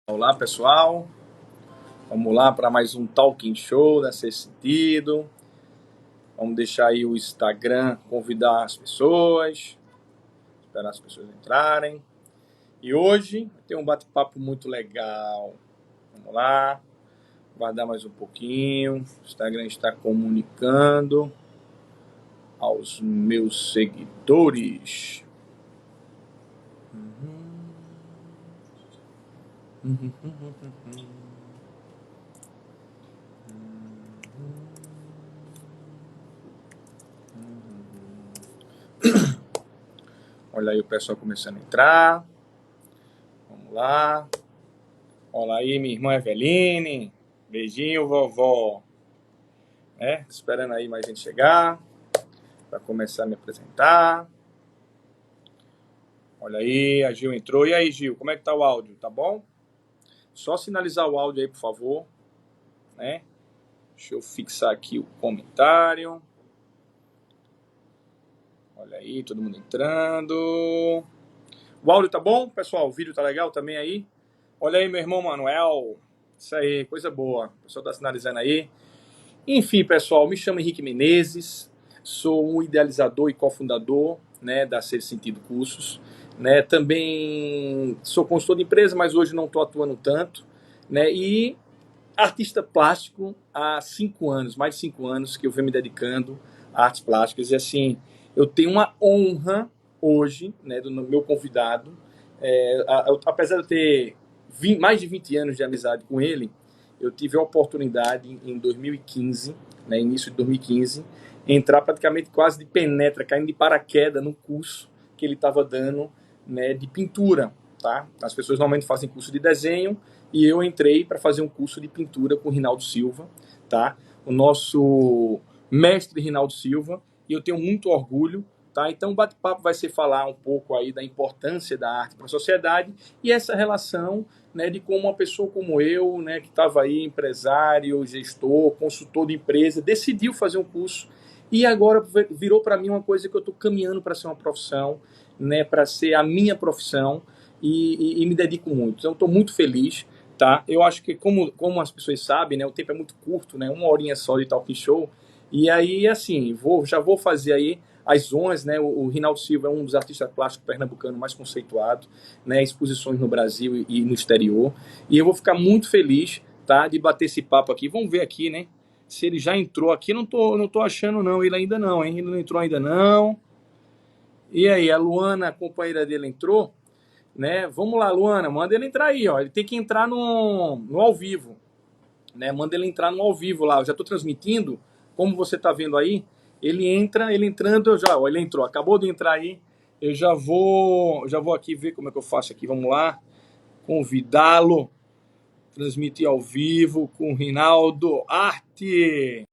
Olá, pessoal. Vamos lá para mais um Talking Show nesse sentido. Vamos deixar aí o Instagram, convidar as pessoas, esperar as pessoas entrarem. E hoje tem um bate-papo muito legal. Vamos lá, guardar mais um pouquinho. O Instagram está comunicando aos meus seguidores. Olha aí o pessoal começando a entrar. Vamos lá. Olha aí, minha irmã Eveline. Beijinho, vovó. Esperando aí mais gente chegar para começar a me apresentar. Olha aí, a Gil entrou. E aí, Gil, como é que tá o áudio? Tá bom? Só sinalizar o áudio aí, por favor. Né? Deixa eu fixar aqui o comentário. Olha aí, todo mundo entrando. O áudio tá bom, pessoal? O vídeo tá legal também aí? Olha aí, meu irmão Manuel. Isso aí, coisa boa. O pessoal tá sinalizando aí. Enfim, pessoal, me chamo Henrique Menezes. Sou um idealizador e cofundador, né, da Ser Sentido Cursos. Né? Também sou consultor de empresa, mas hoje não estou atuando tanto. Né? E artista plástico há 5 anos, mais de 5 anos que eu venho me dedicando a artes plásticas. E assim, eu tenho uma honra hoje, né, do meu convidado. Apesar de eu ter mais de 20 anos de amizade com ele, eu tive a oportunidade em 2015, né, início de 2015, entrar praticamente quase de penetra, caindo de paraquedas no curso que ele estava dando, né, de pintura. Tá? As pessoas normalmente fazem curso de desenho e eu entrei para fazer um curso de pintura com o Rinaldo Silva, tá? O nosso mestre Rinaldo Silva, e eu tenho muito orgulho. Tá? Então o bate-papo vai ser falar um pouco aí da importância da arte para a sociedade e essa relação, né, de como uma pessoa como eu, né, que estava aí, empresário, gestor, consultor de empresa, decidiu fazer um curso e agora virou para mim uma coisa que eu estou caminhando para ser uma profissão, né, para ser a minha profissão e me dedico muito. Então estou muito feliz. Tá? Eu acho que como as pessoas sabem, né, o tempo é muito curto, né, 1 horinha só de talk show, e aí assim, já vou fazer aí as honras, né, o Rinaldo Silva é um dos artistas plásticos pernambucanos mais conceituados, né, exposições no Brasil e no exterior, e eu vou ficar muito feliz, tá, de bater esse papo aqui. Vamos ver aqui, né, se ele já entrou aqui. Não tô achando não, ele ainda não, hein, ele não entrou ainda não. E aí, a Luana, a companheira dele, entrou? Né? Vamos lá, Luana, manda ele entrar aí, ó. Ele tem que entrar no ao vivo, né? Manda ele entrar no ao vivo lá. Eu já estou transmitindo, como você está vendo aí. Ele entrando, ele entrou, acabou de entrar aí. Eu já vou aqui ver como é que eu faço aqui. Vamos lá, convidá-lo, transmitir ao vivo com o Rinaldo Arte.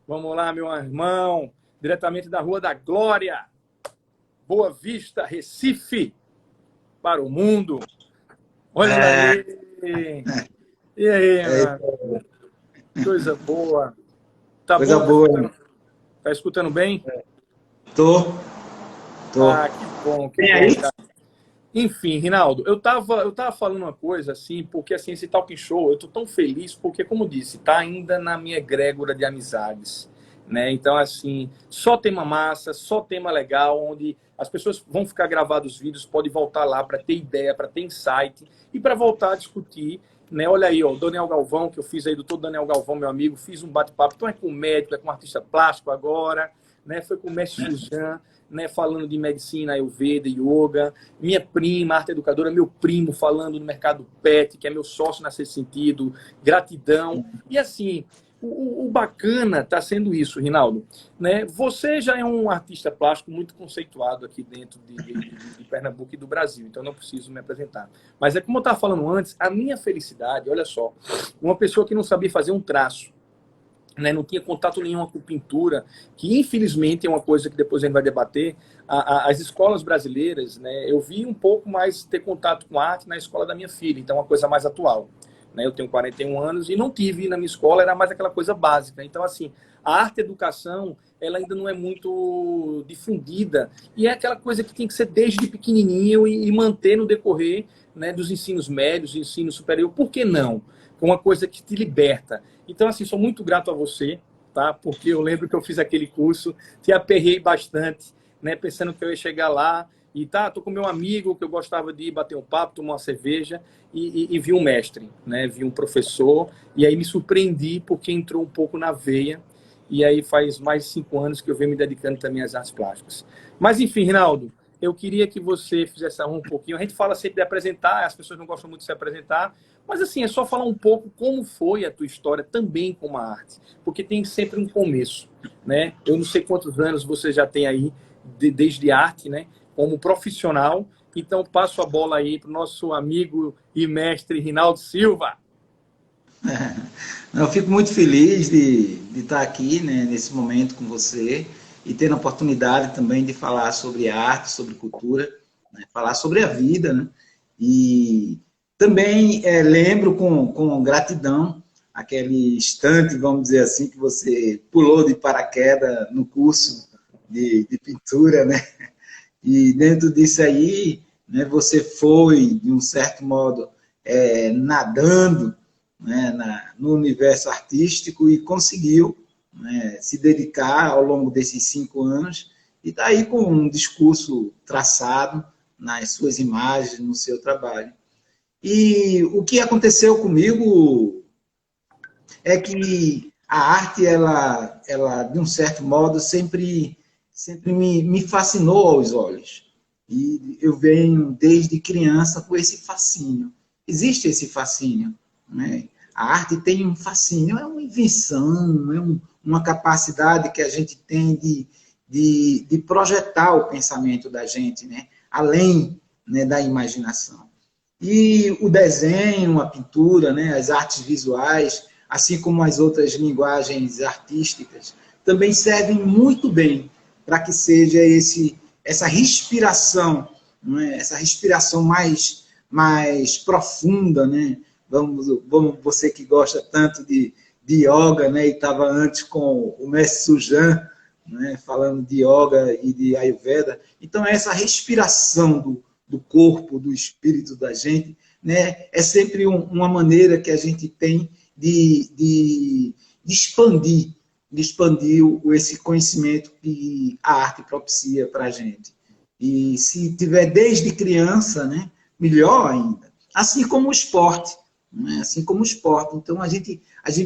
Vamos lá, meu irmão, diretamente da Rua da Glória, Boa Vista, Recife, para o mundo. Olha aí. E aí, mano? Coisa boa. Tá Coisa bom? boa. Tá escutando bem? Tô, tô. Ah, que Tem bom, aí? cara. Enfim, Rinaldo, eu tava falando uma coisa assim, porque assim, esse talk show, eu tô tão feliz porque, como eu disse, tá ainda na minha egrégora de amizades, né? Então, assim, só tema massa, só tema legal, onde as pessoas vão ficar gravados os vídeos, pode voltar lá para ter ideia, para ter insight e para voltar a discutir, né? Olha aí, ó, o Daniel Galvão, que eu fiz aí, doutor Daniel Galvão, meu amigo, fiz um bate-papo, então é com médico, é com artista plástico agora, né? Foi com o mestre Sujan, né, falando de medicina, Ayurveda, yoga, minha prima, arte educadora, meu primo falando no mercado pet, que é meu sócio nesse sentido, gratidão. E assim, o bacana está sendo isso, Rinaldo. Né? Você já é um artista plástico muito conceituado aqui dentro de Pernambuco e do Brasil, então não preciso me apresentar. Mas é como eu estava falando antes, a minha felicidade, olha só, uma pessoa que não sabia fazer um traço, né, não tinha contato nenhum com pintura, que infelizmente é uma coisa que depois a gente vai debater. As escolas brasileiras, né, eu vi um pouco mais ter contato com arte na escola da minha filha, então é uma coisa mais atual. Né, eu tenho 41 anos e não tive na minha escola, era mais aquela coisa básica. Então, assim, a arte-educação, ela ainda não é muito difundida, e é aquela coisa que tem que ser desde pequenininho e manter no decorrer, né, dos ensinos médios, ensino superior, por que não? É uma coisa que te liberta. Então, assim, sou muito grato a você, tá? Porque eu lembro que eu fiz aquele curso, te aperrei bastante, né, pensando que eu ia chegar lá e tô com meu amigo, que eu gostava de ir bater um papo, tomar uma cerveja, e vi um mestre, né, vi um professor, e aí me surpreendi porque entrou um pouco na veia, e aí faz mais de 5 anos que eu venho me dedicando também às artes plásticas. Mas, enfim, Rinaldo, eu queria que você fizesse um pouquinho. A gente fala sempre de apresentar, as pessoas não gostam muito de se apresentar, mas assim, é só falar um pouco como foi a tua história também com a arte, porque tem sempre um começo, né? Eu não sei quantos anos você já tem aí desde arte, né? Como profissional, então passo a bola aí para o nosso amigo e mestre Rinaldo Silva. Eu fico muito feliz de estar aqui, né, nesse momento com você e ter a oportunidade também de falar sobre arte, sobre cultura, né, falar sobre a vida, né? E também lembro com gratidão aquele instante, vamos dizer assim, que você pulou de paraquedas no curso de pintura, né? E dentro disso aí, né, você foi, de um certo modo, nadando, né, no universo artístico e conseguiu, né, se dedicar ao longo desses 5 anos e está aí com um discurso traçado nas suas imagens, no seu trabalho. E o que aconteceu comigo é que a arte, ela de um certo modo, sempre me fascinou aos olhos. E eu venho, desde criança, com esse fascínio. Existe esse fascínio, né? A arte tem um fascínio, é uma invenção, uma capacidade que a gente tem de projetar o pensamento da gente, né? Além, né, da imaginação. E o desenho, a pintura, né, as artes visuais, assim como as outras linguagens artísticas, também servem muito bem para que seja essa respiração, né, essa respiração mais profunda, né? Vamos, você que gosta tanto de yoga, né, e estava antes com o mestre Sujan, né, falando de yoga e de Ayurveda. Então, essa respiração do corpo, do espírito da gente, né, é sempre uma maneira que a gente tem de expandir esse conhecimento que a arte propicia para a gente. E se tiver desde criança, né, melhor ainda. Assim como o esporte. Né, assim como o esporte. Então, a gente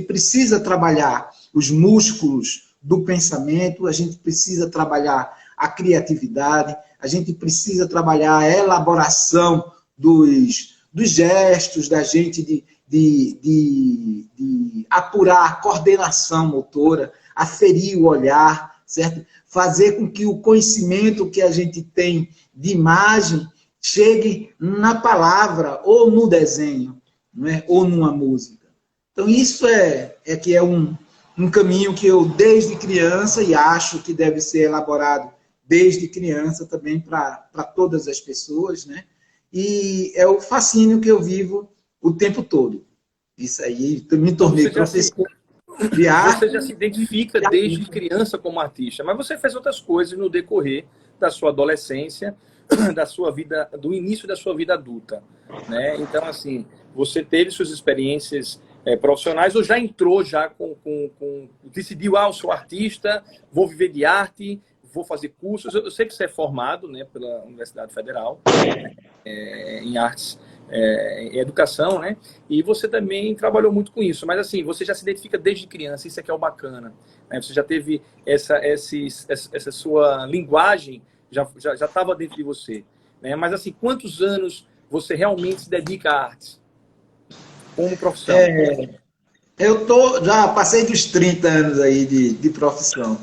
precisa trabalhar os músculos do pensamento, a gente precisa trabalhar a criatividade, a gente precisa trabalhar a elaboração dos gestos da gente, de apurar a coordenação motora, aferir o olhar, certo? Fazer com que o conhecimento que a gente tem de imagem chegue na palavra ou no desenho, não é? Ou numa música. Então, isso que é um caminho que eu, desde criança, e acho que deve ser elaborado desde criança também para todas as pessoas, né? E é o fascínio que eu vivo o tempo todo. Isso aí, me tornei professor de arte. Você já se identifica desde criança como artista, mas você fez outras coisas no decorrer da sua adolescência, da sua vida, do início da sua vida adulta, né? Então, assim, você teve suas experiências profissionais ou já entrou já decidiu, eu sou artista, vou viver de arte, vou fazer cursos. Eu sei que você é formado, né, pela Universidade Federal em artes, em educação, né? E você também trabalhou muito com isso. Mas assim, você já se identifica desde criança, isso é que é o bacana, né? Você já teve essa sua linguagem já estava dentro de você, né? Mas assim, quantos anos você realmente se dedica à arte como profissão? Eu já passei dos 30 anos aí de profissão.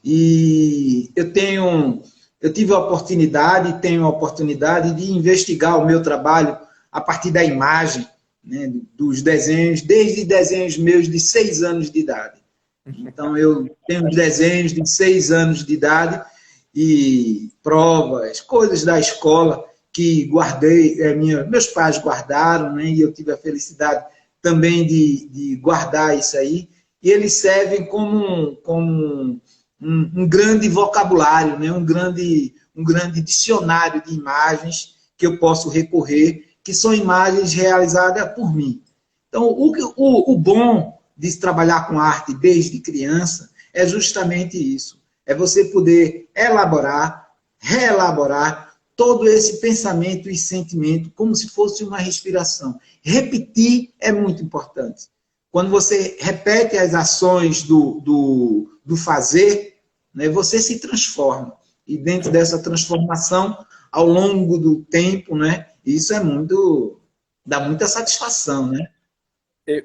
E eu tive a oportunidade, tenho a oportunidade de investigar o meu trabalho a partir da imagem, né, dos desenhos, desde desenhos meus de 6 anos de idade. Então, eu tenho desenhos de 6 anos de idade e provas, coisas da escola que guardei, meus pais guardaram, né, e eu tive a felicidade também de guardar isso aí, e eles servem como um grande vocabulário, né? um grande dicionário de imagens que eu posso recorrer, que são imagens realizadas por mim. Então, o bom de se trabalhar com arte desde criança é justamente isso. É você poder elaborar, reelaborar todo esse pensamento e sentimento como se fosse uma respiração. Repetir é muito importante. Quando você repete as ações do fazer, né, você se transforma. E dentro dessa transformação, ao longo do tempo, né, isso é muito, dá muita satisfação, né?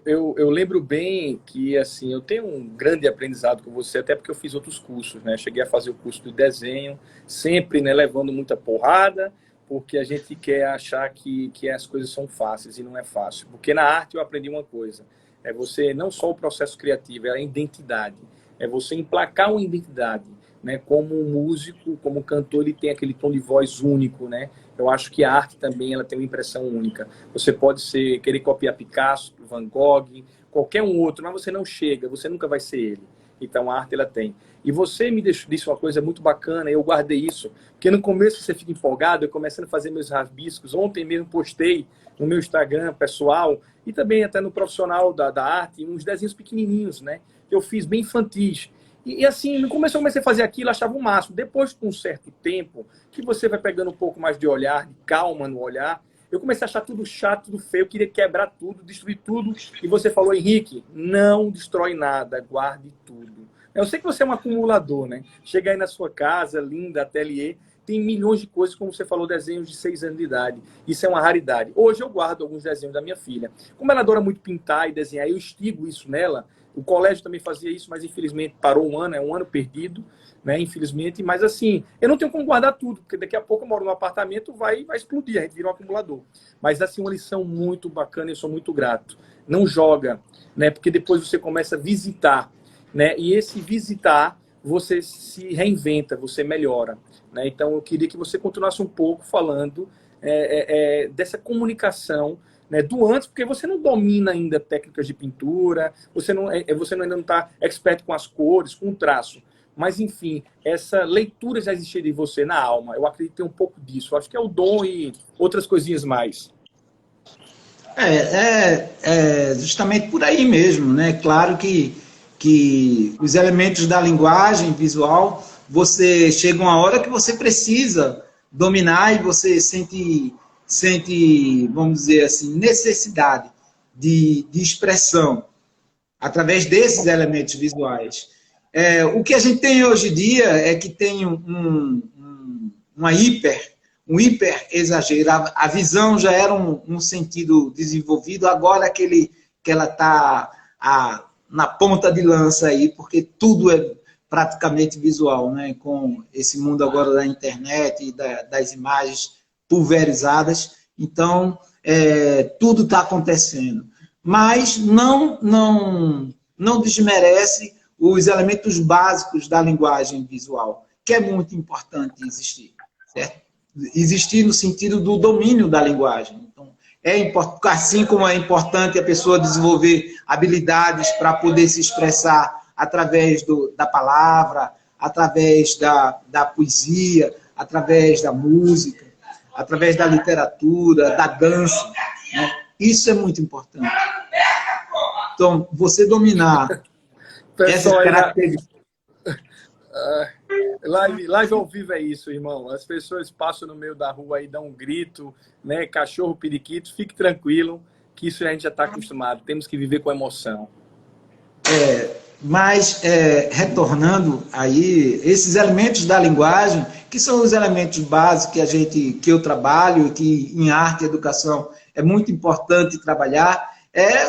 Eu lembro bem que, assim, eu tenho um grande aprendizado com você, até porque eu fiz outros cursos, né? Cheguei a fazer o curso de desenho, sempre, né, levando muita porrada, porque a gente quer achar que as coisas são fáceis e não é fácil. Porque na arte eu aprendi uma coisa, é você, não só o processo criativo, é a identidade. É você emplacar uma identidade, né? Como um músico, como um cantor, ele tem aquele tom de voz único, né? Eu acho que a arte também ela tem uma impressão única. Você pode querer copiar Picasso, Van Gogh, qualquer um outro, mas você não chega, você nunca vai ser ele. Então a arte ela tem. E você me disse uma coisa muito bacana, eu guardei isso, porque no começo você fica empolgado, eu começando a fazer meus rabiscos, ontem mesmo postei no meu Instagram pessoal e também até no profissional da arte, uns desenhos pequenininhos, né? Que eu fiz bem infantis. E assim, no começo eu comecei a fazer aquilo, achava o máximo. Depois, com um certo tempo, que você vai pegando um pouco mais de olhar, de calma no olhar, eu comecei a achar tudo chato, tudo feio, eu queria quebrar tudo, destruir tudo. E você falou, Henrique, não destrói nada, guarde tudo. Eu sei que você é um acumulador, né? Chega aí na sua casa, linda, ateliê, tem milhões de coisas, como você falou, desenhos de 6 anos de idade. Isso é uma raridade. Hoje eu guardo alguns desenhos da minha filha. Como ela adora muito pintar e desenhar, eu instigo isso nela. O colégio também fazia isso, mas infelizmente parou um ano, é um ano perdido, né? Infelizmente. Mas assim, eu não tenho como guardar tudo, porque daqui a pouco eu moro num apartamento, vai explodir, a gente vira um acumulador. Mas assim, uma lição muito bacana e eu sou muito grato. Não joga, né? Porque depois você começa a visitar, né? E esse visitar, você se reinventa, você melhora, né? Então eu queria que você continuasse um pouco falando dessa comunicação, né, do antes, porque você não domina ainda técnicas de pintura, você ainda não está expert com as cores, com o traço. Mas, enfim, essa leitura já existia de você na alma. Eu acredito que tem um pouco disso. Eu acho que é o dom e outras coisinhas mais. É justamente por aí mesmo, né? Claro que os elementos da linguagem visual, você chega uma hora que você precisa dominar e você sente, vamos dizer assim, necessidade de expressão através desses elementos visuais. O que a gente tem hoje em dia é que tem um hiper exagero. A visão já era um sentido desenvolvido, agora que ela está na ponta de lança aí, porque tudo é praticamente visual, né? Com esse mundo agora da internet e das imagens pulverizadas. Então, tudo está acontecendo. Mas não desmerece os elementos básicos da linguagem visual, que é muito importante existir, certo? Existir no sentido do domínio da linguagem. Então, assim como é importante a pessoa desenvolver habilidades para poder se expressar através da palavra, através da poesia, através da música, através da literatura, da dança, né? Isso é muito importante. Então, você dominar essas características. Live ao vivo é isso, irmão. As pessoas passam no meio da rua e dão um grito, né? Cachorro, periquito, fique tranquilo, que isso a gente já está acostumado. Temos que viver com emoção. Mas, retornando aí, esses elementos da linguagem, que são os elementos básicos que eu trabalho, que em arte e educação é muito importante trabalhar,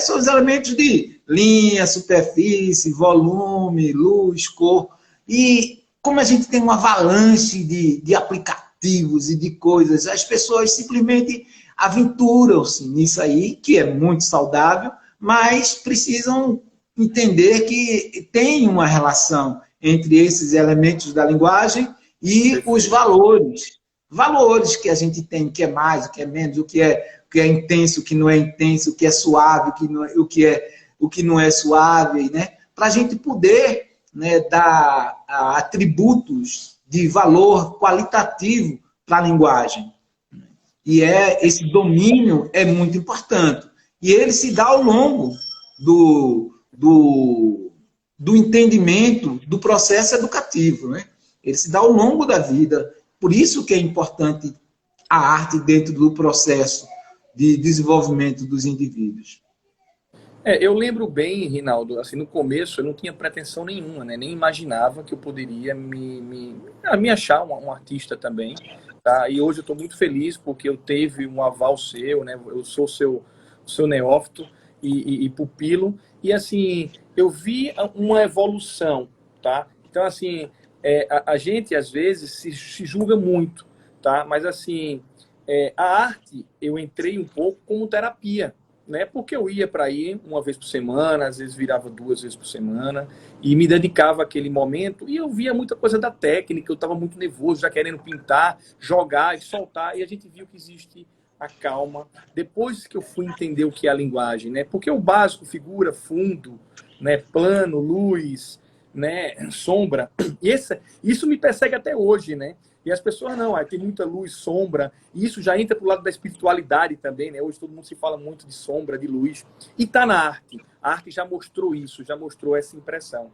são os elementos de linha, superfície, volume, luz, cor. E como a gente tem uma avalanche de aplicativos e de coisas, as pessoas simplesmente aventuram-se nisso aí, que é muito saudável, mas precisam entender que tem uma relação entre esses elementos da linguagem e os valores. Valores que a gente tem, o que é mais, o que é menos, o que é intenso, o que não é intenso, o que é suave, o que não é suave, né? Para a gente poder, né, dar atributos de valor qualitativo para a linguagem. E esse domínio é muito importante. E ele se dá ao longo do entendimento do processo educativo, né? Ele se dá ao longo da vida. Por isso que é importante a arte dentro do processo de desenvolvimento dos indivíduos. Eu lembro bem, Rinaldo, assim, no começo eu não tinha pretensão nenhuma, né? Nem imaginava que eu poderia me achar um artista também, tá? E hoje eu estou muito feliz porque eu teve um aval seu, né? Eu sou seu neófito e pupilo, e assim, eu vi uma evolução, tá? Então, assim, a gente às vezes se julga muito, tá? Mas assim, a arte eu entrei um pouco como terapia, né? Porque eu ia para ir uma vez por semana, às vezes virava 2 vezes por semana, e me dedicava àquele momento, e eu via muita coisa da técnica, eu estava muito nervoso, já querendo pintar, jogar e soltar, e a gente viu que existe a calma. Depois que eu fui entender o que é a linguagem, né? Porque o básico, figura, fundo, né? Plano, luz, né? Sombra, isso me persegue até hoje, né? E as pessoas não, aí tem muita luz, sombra, e isso já entra para o lado da espiritualidade também, né? Hoje todo mundo se fala muito de sombra, de luz, e está na arte. A arte já mostrou isso, já mostrou essa impressão.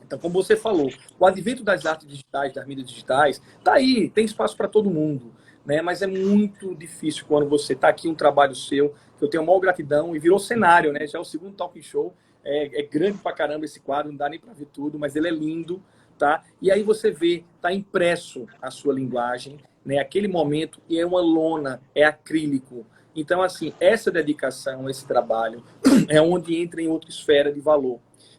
Então, como você falou, o advento das artes digitais, das mídias digitais, está aí, tem espaço para todo mundo, né? Mas é muito difícil quando você está aqui, um trabalho seu, que eu tenho a maior gratidão, e virou cenário, né? Já é o segundo talk show, é grande pra caramba esse quadro, não dá nem para ver tudo, mas ele é lindo, tá? E aí você vê, tá impresso a sua linguagem, né? Aquele momento, e é uma lona, é acrílico. Então, assim, essa dedicação, esse trabalho, é onde entra em outra esfera de valor,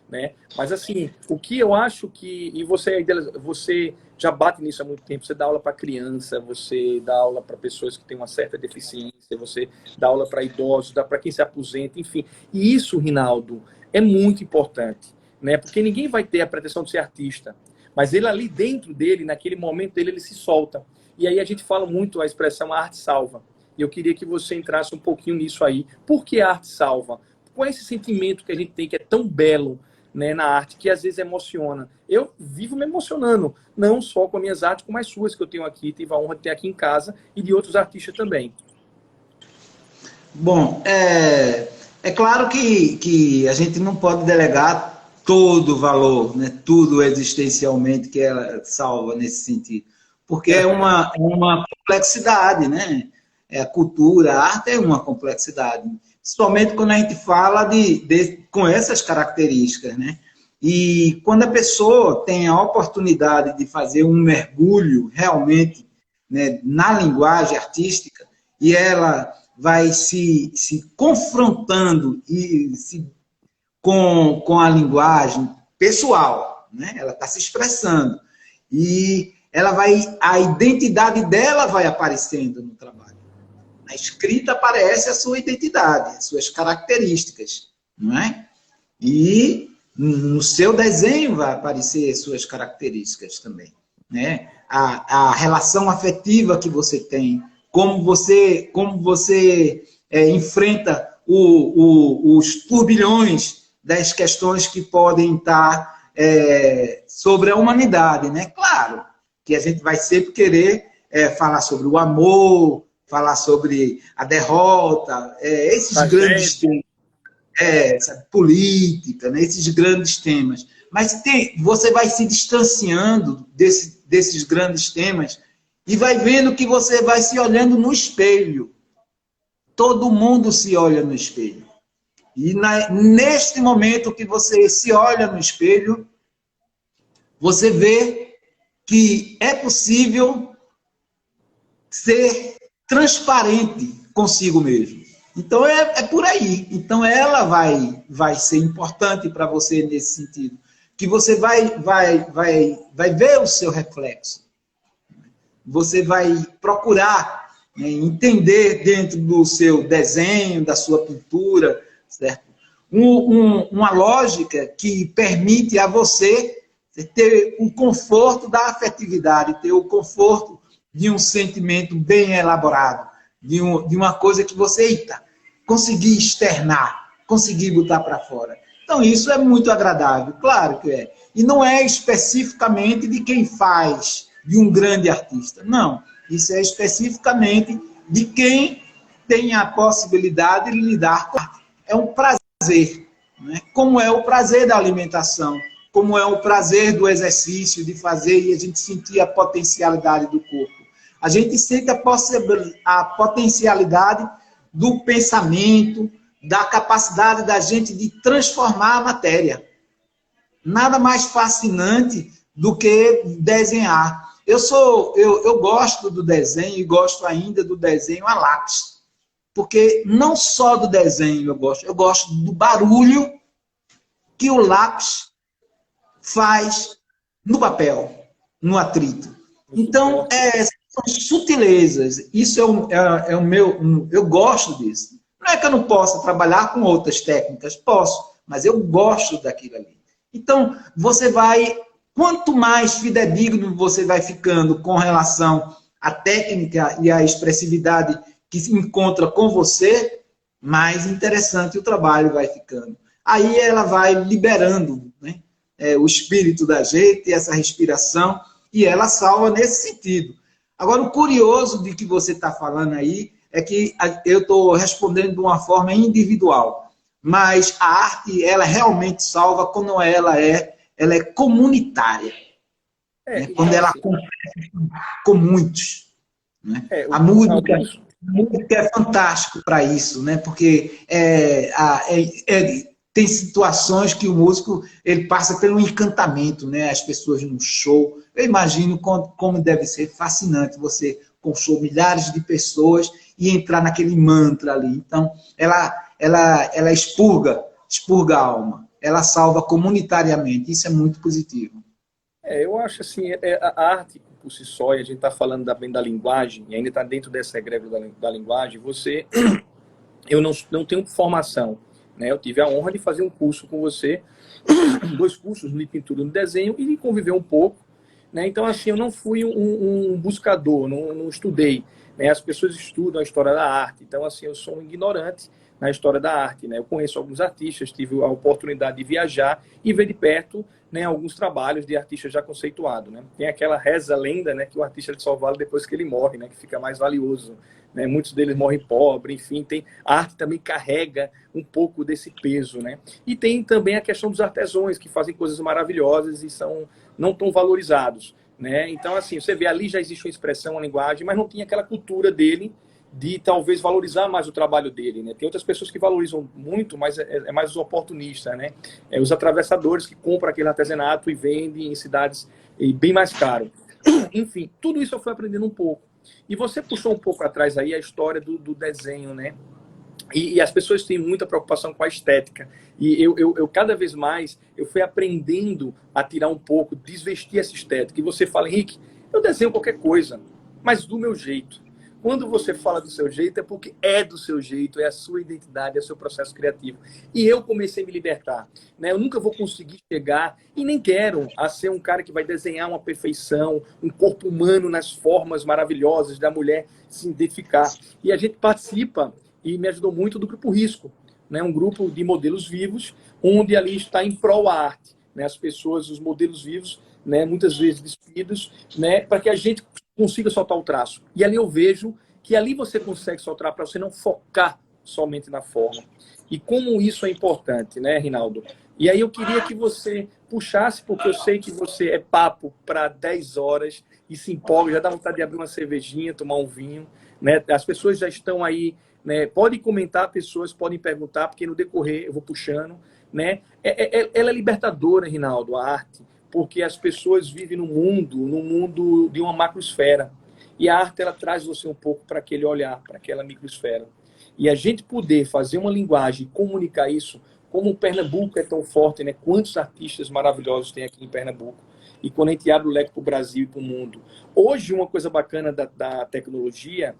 né? Mas, assim, o que eu acho que... E você já bate nisso há muito tempo, você dá aula para criança, você dá aula para pessoas que têm uma certa deficiência, você dá aula para idosos, dá para quem se aposenta, enfim. E isso, Rinaldo, é muito importante, né? Porque ninguém vai ter a pretensão de ser artista, mas ele ali dentro dele, naquele momento dele, ele se solta. E aí a gente fala muito a expressão a arte salva. E eu queria que você entrasse um pouquinho nisso aí. Por que a arte salva? Qual é esse sentimento que a gente tem que é tão belo, né, na arte, que às vezes emociona? Eu vivo me emocionando, não só com as minhas artes, como as suas que eu tenho aqui, tive a honra de ter aqui em casa, e de outros artistas também. Bom, é claro que a gente não pode delegar todo o valor, né, tudo existencialmente que ela salva nesse sentido, porque é uma complexidade, né? A cultura, a arte é uma complexidade, principalmente quando a gente fala com essas características, né? E quando a pessoa tem a oportunidade de fazer um mergulho realmente, né, na linguagem artística, e ela vai se confrontando com a linguagem pessoal, né? Ela está se expressando. E a identidade dela vai aparecendo no trabalho. Na escrita aparece a sua identidade, as suas características, não é? E no seu desenho vai aparecer as suas características também, né? A relação afetiva que você tem, como você enfrenta os turbilhões das questões que podem estar sobre a humanidade, né? Claro que a gente vai sempre querer falar sobre o amor, falar sobre a derrota, esses grandes temas, política, né? Esses grandes temas. Mas você vai se distanciando desses grandes temas e vai vendo que você vai se olhando no espelho. Todo mundo se olha no espelho. E neste momento que você se olha no espelho, você vê que é possível ser transparente consigo mesmo. Então é por aí. Então ela vai ser importante para você nesse sentido, que você vai ver o seu reflexo. Você vai procurar, né, entender dentro do seu desenho, da sua pintura, certo? Uma lógica que permite a você ter o conforto da afetividade, ter o conforto de um sentimento bem elaborado, de uma coisa que você, eita, conseguir externar, conseguir botar para fora. Então, isso é muito agradável, claro que é. E não é especificamente de quem faz, de um grande artista. Não, isso é especificamente de quem tem a possibilidade de lidar com a arte. É um prazer, né? Como é o prazer da alimentação, como é o prazer do exercício, de fazer e a gente sentir a potencialidade do corpo. A gente sente a potencialidade do pensamento, da capacidade da gente de transformar a matéria. Nada mais fascinante do que desenhar. Eu gosto do desenho e gosto ainda do desenho a lápis. Porque não só do desenho eu gosto do barulho que o lápis faz no papel, no atrito. Então, são sutilezas. Isso é o meu... Eu gosto disso. Não é que eu não possa trabalhar com outras técnicas, posso, mas eu gosto daquilo ali. Então, você vai... Quanto mais fidedigno você vai ficando com relação à técnica e à expressividade que se encontra com você, mais interessante o trabalho vai ficando. Aí ela vai liberando, né, o espírito da gente, essa respiração, e ela salva nesse sentido. Agora, o curioso de que você está falando aí é que eu estou respondendo de uma forma individual, mas a arte, ela realmente salva quando ela é comunitária, né? Então, Quando ela assim, acontece com muitos. Né? A música é fantástico para isso, né? Porque tem situações que o músico ele passa pelo encantamento, né? As pessoas no show. Eu imagino como deve ser fascinante você com show, milhares de pessoas e entrar naquele mantra ali. Então, ela expurga a alma. Ela salva comunitariamente. Isso é muito positivo. Eu acho assim, a arte por si só, e a gente está falando bem da linguagem, e ainda está dentro dessa egrégora da linguagem, eu não tenho formação, né? Eu tive a honra de fazer um curso com você, 2 cursos de pintura e no desenho, e de conviver um pouco, né? Então, assim, eu não fui um buscador, não estudei, né? As pessoas estudam a história da arte, então, assim, eu sou um ignorante na história da arte, né? Eu conheço alguns artistas, tive a oportunidade de viajar e ver de perto, né, alguns trabalhos de artistas já conceituados, né? Tem aquela reza-lenda, né, que o artista só vale depois que ele morre, né, que fica mais valioso, né? Muitos deles morrem pobres, enfim, a arte também carrega um pouco desse peso, né? E tem também a questão dos artesãos, que fazem coisas maravilhosas e não tão valorizados, né? Então, assim, você vê, ali já existe uma expressão, uma linguagem, mas não tinha aquela cultura dele de talvez valorizar mais o trabalho dele, né? Tem outras pessoas que valorizam muito, mas é mais os oportunistas, né? Os atravessadores que compram aquele artesanato e vendem em cidades bem mais caro. Enfim, tudo isso eu fui aprendendo um pouco. E você puxou um pouco atrás aí a história do desenho, né? E as pessoas têm muita preocupação com a estética. E eu cada vez mais, eu fui aprendendo a tirar um pouco, desvestir essa estética. E você fala, Henrique, eu desenho qualquer coisa, mas do meu jeito. Quando você fala do seu jeito, é porque é do seu jeito, é a sua identidade, é o seu processo criativo. E eu comecei a me libertar, né? Eu nunca vou conseguir chegar, e nem quero, a ser um cara que vai desenhar uma perfeição, um corpo humano nas formas maravilhosas da mulher se identificar. E a gente participa, e me ajudou muito, do Grupo Risco, né? Um grupo de modelos vivos, onde ali está em prol a arte, né? As pessoas, os modelos vivos, né? Muitas vezes despidos, né? Para que a gente consiga soltar o traço. E ali eu vejo que ali você consegue soltar para você não focar somente na forma. E como isso é importante, né, Rinaldo? E aí eu queria que você puxasse, porque eu sei que você é papo para 10 horas e se empolga, já dá vontade de abrir uma cervejinha, tomar um vinho, né? As pessoas já estão aí, né? Podem comentar, pessoas podem perguntar, porque no decorrer eu vou puxando, né? Ela é libertadora, Rinaldo, a arte, porque as pessoas vivem num mundo de uma macroesfera. E a arte, ela traz você um pouco para aquele olhar, para aquela microesfera. E a gente poder fazer uma linguagem e comunicar isso, como o Pernambuco é tão forte, né? Quantos artistas maravilhosos tem aqui em Pernambuco. E quando a gente abre o leque para o Brasil e para o mundo. Hoje, uma coisa bacana da tecnologia,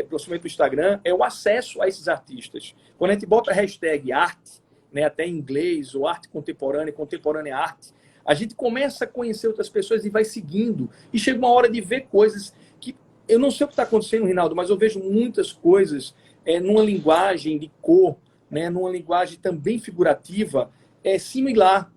principalmente do Instagram, é o acesso a esses artistas. Quando a gente bota a hashtag arte, né, até em inglês, ou arte contemporânea arte, a gente começa a conhecer outras pessoas e vai seguindo. E chega uma hora de ver coisas que... Eu não sei o que está acontecendo, Rinaldo, mas eu vejo muitas coisas numa linguagem de cor, né, numa linguagem também figurativa, similar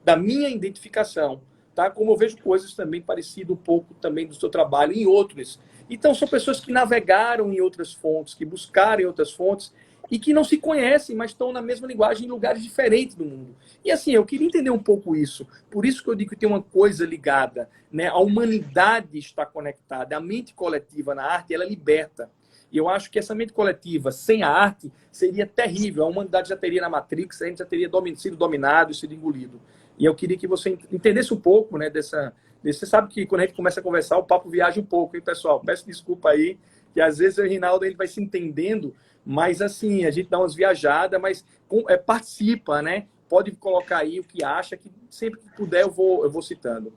da minha identificação. Tá? Como eu vejo coisas também parecidas um pouco também do seu trabalho em outros. Então, são pessoas que navegaram em outras fontes, que buscaram em outras fontes, e que não se conhecem, mas estão na mesma linguagem em lugares diferentes do mundo. E assim, eu queria entender um pouco isso. Por isso que eu digo que tem uma coisa ligada, né? A humanidade está conectada, a mente coletiva na arte, ela liberta. E eu acho que essa mente coletiva, sem a arte, seria terrível. A humanidade já teria na Matrix, a gente já teria sido dominado e sido engolido. E eu queria que você entendesse um pouco, né, Você sabe que quando a gente começa a conversar, o papo viaja um pouco, hein, pessoal? Peço desculpa aí, que às vezes o Rinaldo ele vai se entendendo, mas assim, a gente dá umas viajadas, mas participa, né? Pode colocar aí o que acha, que sempre que puder eu vou citando.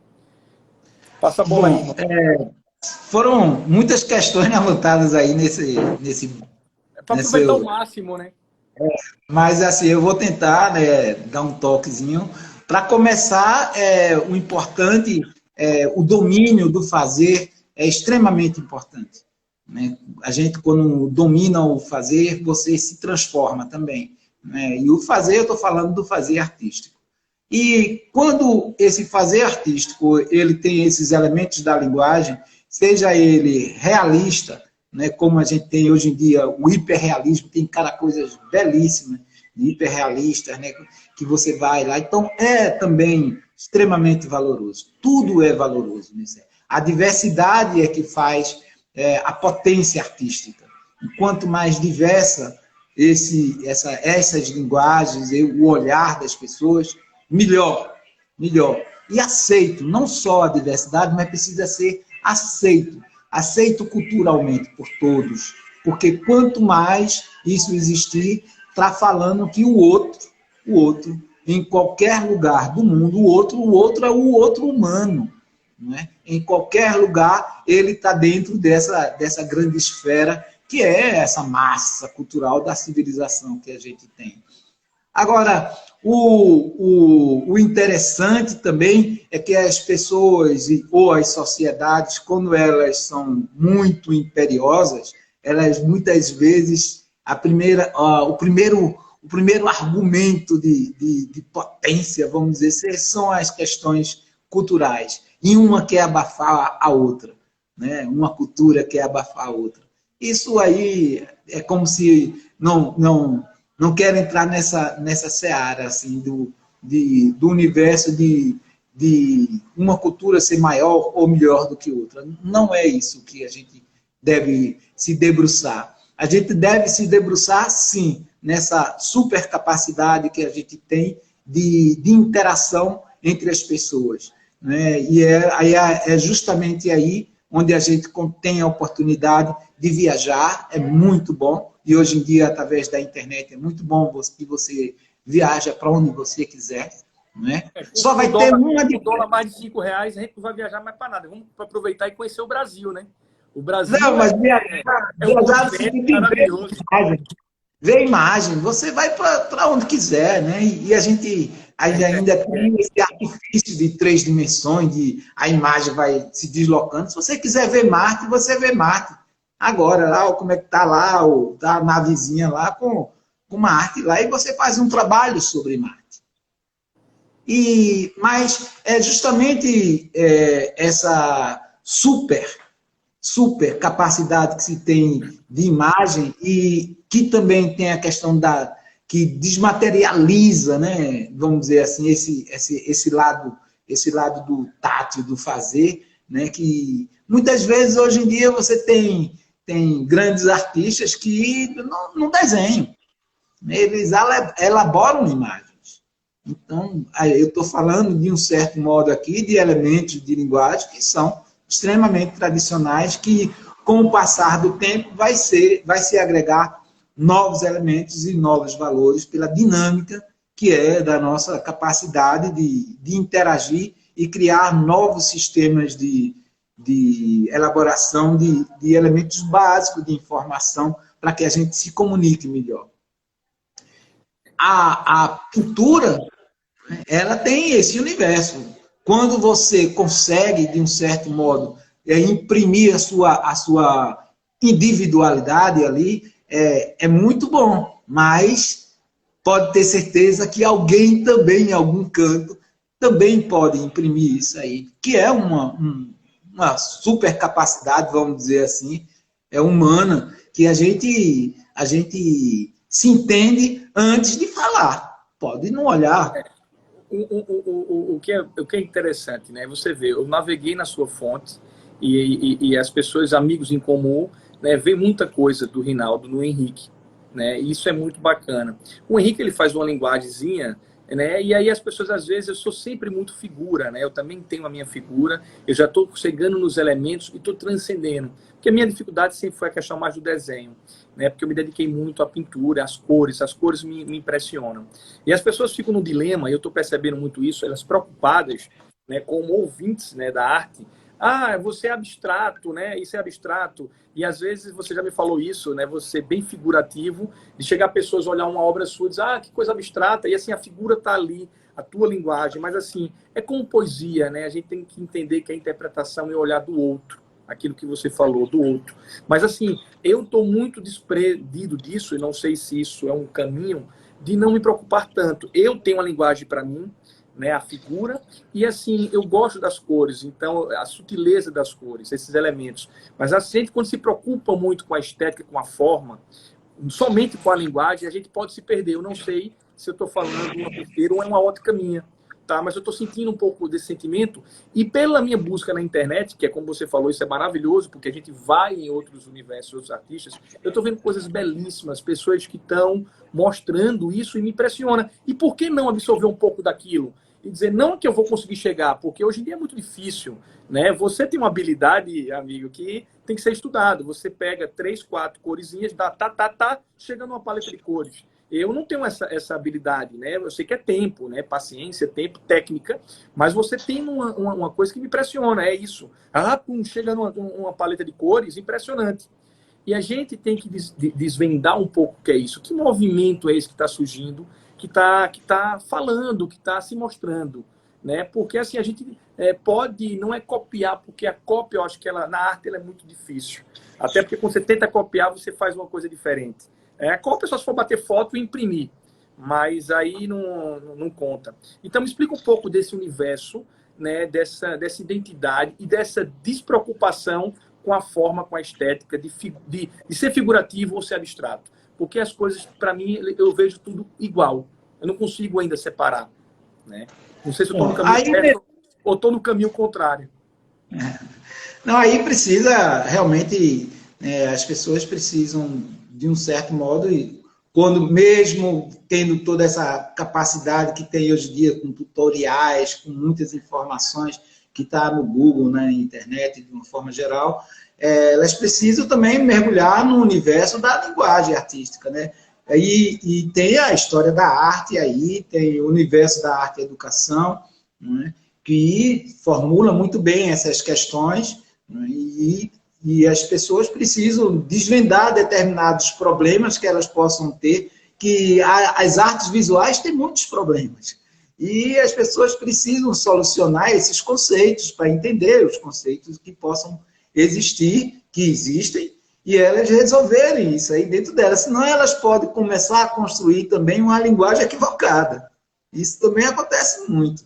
Passa a bola aí, Bom, irmão. foram muitas questões levantadas aí É para nesse. aproveitar o máximo, né? Mas assim, eu vou tentar, né, dar um toquezinho. Para começar, o importante, o domínio do fazer é extremamente importante. Né? A gente, quando domina o fazer, você se transforma também. Né? E o fazer, eu estou falando do fazer artístico. E quando esse fazer artístico ele tem esses elementos da linguagem, seja ele realista, né, como a gente tem hoje em dia o hiperrealismo, tem cada coisa belíssima de hiperrealistas, né, que você vai lá. Então, é também extremamente valoroso. Tudo é valoroso. Né? A diversidade é que faz a potência artística. E quanto mais diversa essas linguagens, o olhar das pessoas, melhor, melhor. E aceito, não só a diversidade, mas precisa ser aceito culturalmente por todos. Porque quanto mais isso existir, está falando que o outro, em qualquer lugar do mundo, o outro é o outro humano. Não é? Em qualquer lugar, ele está dentro dessa grande esfera que é essa massa cultural da civilização que a gente tem. Agora, o interessante também é que as pessoas ou as sociedades, quando elas são muito imperiosas, elas muitas vezes, o primeiro argumento de potência, vamos dizer, são as questões culturais. E uma quer abafar a outra, né? Uma cultura quer abafar a outra. Isso aí é como se não quero entrar nessa seara assim, do universo de uma cultura ser maior ou melhor do que outra. Não é isso que a gente deve se debruçar. A gente deve se debruçar, sim, nessa super capacidade que a gente tem de interação entre as pessoas. Né? E é justamente aí onde a gente tem a oportunidade de viajar, é muito bom. E hoje em dia, através da internet, é muito bom que você viaja para onde você quiser. Né? Só vai ter uma diferença. O dólar mais de R$5, a gente não vai viajar mais para nada. Vamos aproveitar e conhecer o Brasil, né? O Brasil não, mas viajar você tem que ver imagem. Ver imagem. Você vai para onde quiser, né? E a gente ainda tem esse artifício de 3 dimensões, de a imagem vai se deslocando. Se você quiser ver Marte, você vê Marte. Agora, lá, como é que está lá, tá a navezinha lá com Marte lá, e você faz um trabalho sobre Marte. Mas é justamente essa super capacidade que se tem de imagem e que também tem a questão que desmaterializa, né? Vamos dizer assim, esse lado do tátil, do fazer, né? Que muitas vezes hoje em dia você tem grandes artistas que não desenham, eles elaboram imagens. Então, eu estou falando de um certo modo aqui de elementos de linguagem que são extremamente tradicionais, que com o passar do tempo vai se agregar novos elementos e novos valores pela dinâmica que é da nossa capacidade de interagir e criar novos sistemas de elaboração de elementos básicos de informação para que a gente se comunique melhor. A cultura, ela tem esse universo. Quando você consegue, de um certo modo, imprimir a sua individualidade ali, é muito bom, mas pode ter certeza que alguém também, em algum canto, também pode imprimir isso aí, que é uma uma super capacidade, vamos dizer assim, humana, que a gente se entende antes de falar. Pode não olhar. O que é interessante, né? Você vê, eu naveguei na sua fonte e as pessoas, amigos em comum, né, vê muita coisa do Rinaldo no Henrique, né? E isso é muito bacana. O Henrique, ele faz uma linguagemzinha, né? E aí as pessoas, às vezes, eu sou sempre muito figura, né? Eu também tenho a minha figura, eu já estou chegando nos elementos e estou transcendendo. Porque a minha dificuldade sempre foi a questão mais do desenho, né? Porque eu me dediquei muito à pintura, às cores me impressionam. E as pessoas ficam no dilema, e eu estou percebendo muito isso, elas preocupadas, né, como ouvintes, né, da arte. Ah, você é abstrato, né? Isso é abstrato. E às vezes você já me falou isso, né? Você é bem figurativo, de chegar pessoas a olhar uma obra sua e dizer, ah, que coisa abstrata, e assim, a figura está ali, a tua linguagem, mas assim, é como poesia, né? A gente tem que entender que a interpretação é o olhar do outro, aquilo que você falou, do outro. Mas assim, eu estou muito desprendido disso, e não sei se isso é um caminho, de não me preocupar tanto. Eu tenho uma linguagem para mim, né, a figura, e assim, eu gosto das cores, então a sutileza das cores, esses elementos. Mas a gente, quando se preocupa muito com a estética, com a forma, somente com a linguagem, a gente pode se perder. Eu não sei se eu estou falando uma besteira ou é uma ótica minha, tá? Mas eu estou sentindo um pouco desse sentimento, e pela minha busca na internet, que é como você falou, isso é maravilhoso, porque a gente vai em outros universos, outros artistas, eu estou vendo coisas belíssimas, pessoas que estão mostrando isso e me impressiona. E por que não absorver um pouco daquilo? E dizer, não que eu vou conseguir chegar, porque hoje em dia é muito difícil, né? Você tem uma habilidade, amigo, que tem que ser estudado. Você pega 3, 4 coresinhas, dá chega numa paleta de cores. Eu não tenho essa habilidade, né? Eu sei que é tempo, né? Paciência, tempo, técnica, mas você tem uma coisa que me impressiona, é isso. Ah, pum, chega numa paleta de cores, impressionante. E a gente tem que desvendar um pouco o que é isso. Que movimento é esse que está surgindo, que tá falando, que está se mostrando, né? Porque assim a gente pode não é copiar, porque a cópia, eu acho que na arte ela é muito difícil. Até porque quando você tenta copiar, você faz uma coisa diferente. A cópia é só se for bater foto e imprimir, mas aí não conta. Então me explica um pouco desse universo, né? Dessa identidade e dessa despreocupação com a forma, com a estética, de ser figurativo ou ser abstrato. Porque as coisas, para mim, eu vejo tudo igual. Eu não consigo ainda separar, né? Não sei se eu estou no caminho certo ou estou no caminho contrário. Não, aí precisa realmente, as pessoas precisam, de um certo modo, e quando mesmo tendo toda essa capacidade que tem hoje em dia, com tutoriais, com muitas informações que está no Google, na internet, de uma forma geral, elas precisam também mergulhar no universo da linguagem artística, né? E tem a história da arte aí, tem o universo da arte e educação, né? Que formula muito bem essas questões, né? E as pessoas precisam desvendar determinados problemas que elas possam ter, que as artes visuais têm muitos problemas. E as pessoas precisam solucionar esses conceitos para entender os conceitos que possam existir, que existem, e elas resolverem isso aí dentro delas. Senão elas podem começar a construir também uma linguagem equivocada. Isso também acontece muito.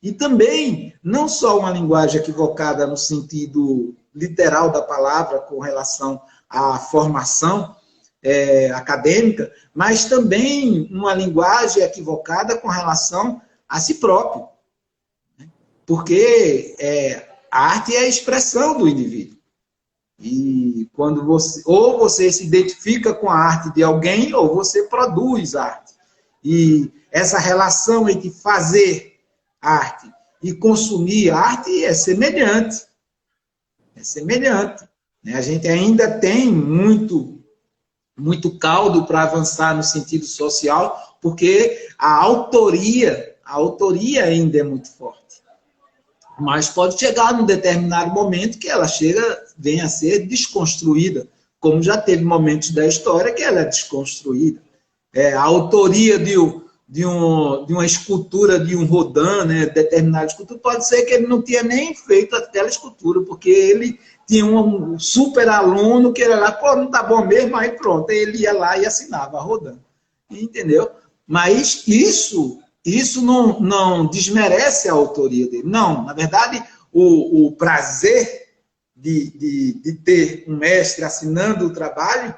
E também, não só uma linguagem equivocada no sentido literal da palavra, com relação à formação acadêmica, mas também uma linguagem equivocada com relação a si próprio. Porque a arte é a expressão do indivíduo. E quando ou você se identifica com a arte de alguém, ou você produz arte. E essa relação entre fazer arte e consumir arte é semelhante. É semelhante. A gente ainda tem muito caldo para avançar no sentido social, porque a autoria ainda é muito forte. Mas pode chegar num determinado momento que ela venha a ser desconstruída, como já teve momentos da história que ela é desconstruída. A autoria de uma escultura de um Rodin, né, determinada escultura, pode ser que ele não tinha nem feito aquela escultura, porque ele tinha um super aluno que era lá, pô, não tá bom mesmo, aí pronto, ele ia lá e assinava Rodin. Entendeu? Mas isso não desmerece a autoria dele. Não, na verdade, o prazer de ter um mestre assinando o trabalho,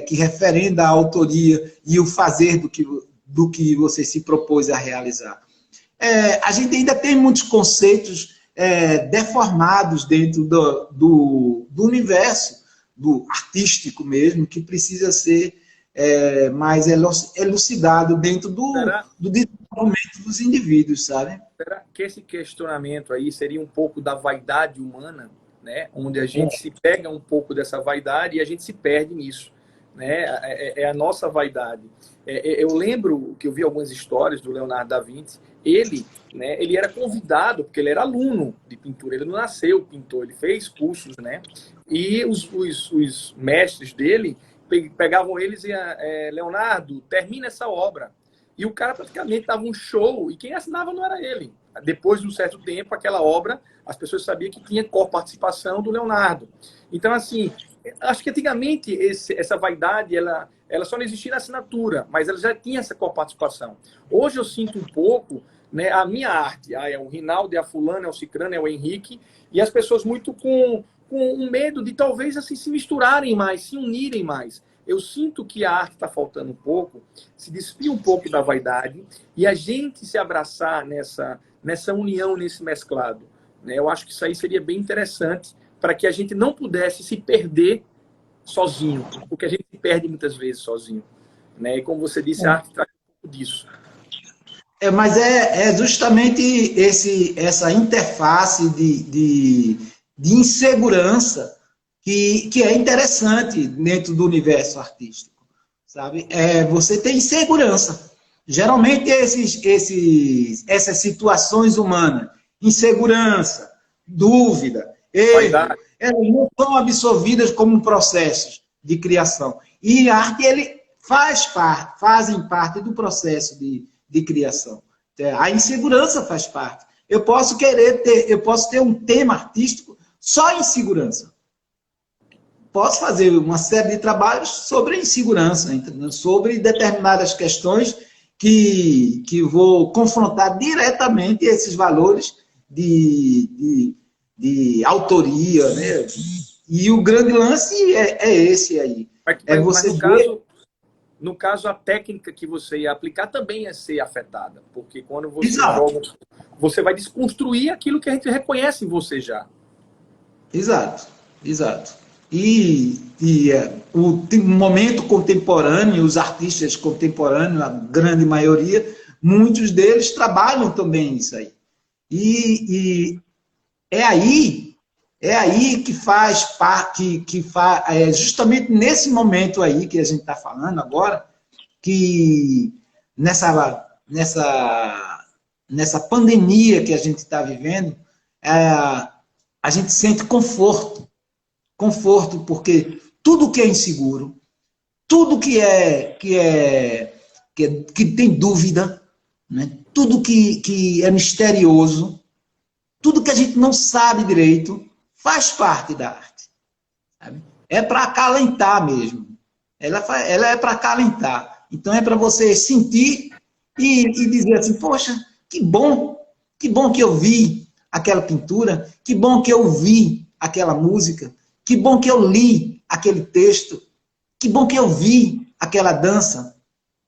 que referenda a autoria e o fazer do que você se propôs a realizar. A gente ainda tem muitos conceitos deformados dentro do universo, do artístico mesmo, que precisa ser mais elucidado dentro do desenvolvimento dos indivíduos, sabe? Será que esse questionamento aí seria um pouco da vaidade humana, né? Onde a gente se pega um pouco dessa vaidade e a gente se perde nisso, né? É a nossa vaidade. Eu lembro que eu vi algumas histórias do Leonardo da Vinci. Ele, né? Ele era convidado porque ele era aluno de pintura. Ele não nasceu pintor, ele fez cursos, né? E os mestres dele pegavam eles e Leonardo, termina essa obra. E o cara praticamente dava um show, e quem assinava não era ele. Depois de um certo tempo, aquela obra, as pessoas sabiam que tinha coparticipação do Leonardo. Então, assim, acho que antigamente essa vaidade, ela só não existia na assinatura, mas ela já tinha essa coparticipação. Hoje eu sinto um pouco, né, a minha arte, é o Rinaldo, é a fulana, é o cicrano, é o Henrique, e as pessoas muito com um medo de talvez assim, se misturarem mais, se unirem mais. Eu sinto que a arte está faltando um pouco, se despir um pouco da vaidade e a gente se abraçar nessa união, nesse mesclado, né? Eu acho que isso aí seria bem interessante para que a gente não pudesse se perder sozinho, porque a gente se perde muitas vezes sozinho, né? E como você disse, a arte traz um pouco disso. Mas justamente essa interface de insegurança que é interessante dentro do universo artístico, sabe? Você tem insegurança. Geralmente essas situações humanas, insegurança, dúvida, erro, elas não são absorvidas como processos de criação. E a arte, ele fazem parte do processo de criação. A insegurança faz parte. Eu posso ter um tema artístico só em segurança. Posso fazer uma série de trabalhos sobre insegurança, sobre determinadas questões que vou confrontar diretamente esses valores de autoria, né? E o grande lance é esse aí. Mas no caso, a técnica que você ia aplicar também ia ser afetada, porque quando você joga, você vai desconstruir aquilo que a gente reconhece em você já. Exato. O momento contemporâneo, os artistas contemporâneos, a grande maioria, muitos deles trabalham também isso aí. E é aí que faz parte, justamente nesse momento aí que a gente está falando agora, que nessa pandemia que a gente está vivendo, a gente sente conforto, porque tudo que é inseguro, tudo que tem dúvida, né? Tudo que é misterioso, tudo que a gente não sabe direito, faz parte da arte. Sabe? É para acalentar mesmo. Ela é para acalentar. Então é para você sentir e dizer assim, poxa, que bom que eu vi aquela pintura, que bom que eu vi aquela música, que bom que eu li aquele texto, que bom que eu vi aquela dança,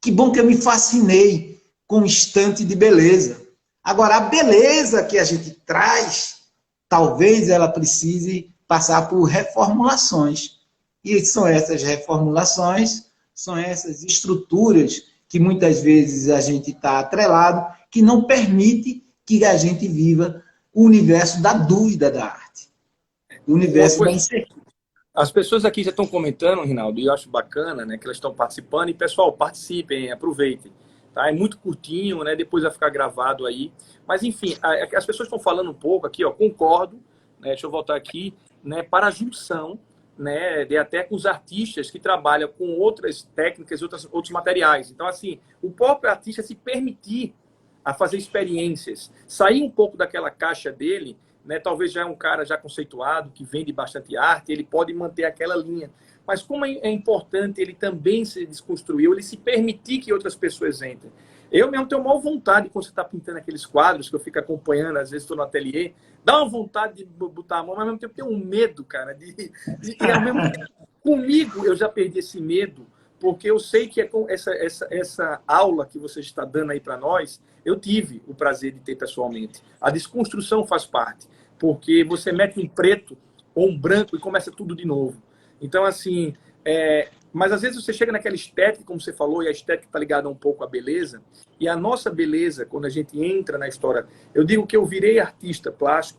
que bom que eu me fascinei com um instante de beleza. Agora, a beleza que a gente traz, talvez ela precise passar por reformulações. E são essas reformulações, são essas estruturas que muitas vezes a gente está atrelado, que não permite que a gente viva o universo da dúvida da arte. O universo da incerteza. As pessoas aqui já estão comentando, Rinaldo, e eu acho bacana, né, que elas estão participando. E, pessoal, participem, aproveitem. Tá? É muito curtinho, né? Depois vai ficar gravado aí. Mas, enfim, as pessoas estão falando um pouco aqui, ó, concordo, né, deixa eu voltar aqui, né, para a junção, né, até com os artistas que trabalham com outras técnicas, outros materiais. Então, assim, o próprio artista se permitir a fazer experiências, sair um pouco daquela caixa dele, né, talvez já é um cara já conceituado, que vende bastante arte, ele pode manter aquela linha. mas como é importante ele também se desconstruir, ele se permitir que outras pessoas entrem. Eu mesmo tenho maior vontade, quando você está pintando aqueles quadros, que eu fico acompanhando, às vezes estou no ateliê, dá uma vontade de botar a mão, mas ao mesmo tempo tenho um medo, cara, e ao mesmo tempo, comigo eu já perdi esse medo, porque eu sei que essa aula que você está dando aí para nós, eu tive o prazer de ter pessoalmente. A desconstrução faz parte, porque você mete um preto ou um branco e começa tudo de novo. Então, assim, mas às vezes você chega naquela estética, como você falou, e a estética está ligada um pouco à beleza, e a nossa beleza, quando a gente entra na história, eu digo que eu virei artista plástico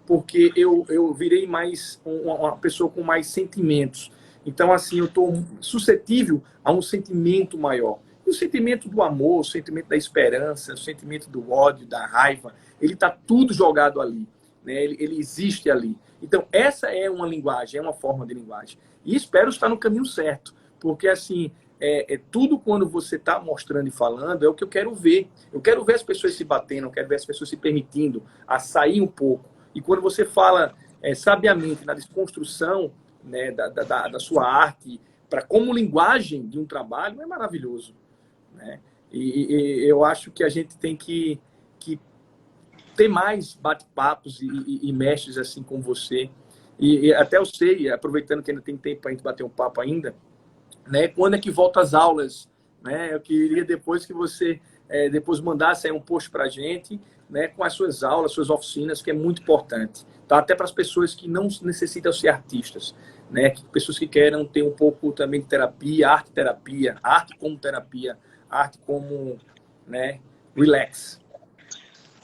porque eu virei mais uma pessoa com mais sentimentos. Então, assim, eu estou suscetível a um sentimento maior. E o sentimento do amor, o sentimento da esperança, o sentimento do ódio, da raiva, ele está tudo jogado ali, né? Ele existe ali. Então, essa é uma linguagem, é uma forma de linguagem. E espero estar no caminho certo, porque, assim, tudo quando você está mostrando e falando é o que eu quero ver. Eu quero ver as pessoas se batendo, eu quero ver as pessoas se permitindo a sair um pouco. E quando você fala sabiamente na desconstrução, né, da sua arte, como linguagem de um trabalho, é maravilhoso, né? E eu acho que a gente tem que ter mais bate-papos e mestres assim como você. E até eu sei, aproveitando que ainda tem tempo para a gente bater um papo ainda, né, quando é que volta as aulas? Né? Eu queria depois que você depois mandasse aí um post para a gente, né, com as suas aulas, suas oficinas, que é muito importante. Tá? Até para as pessoas que não necessitam ser artistas, né? Pessoas que querem ter um pouco também de terapia, arte como terapia, arte como, né, relax.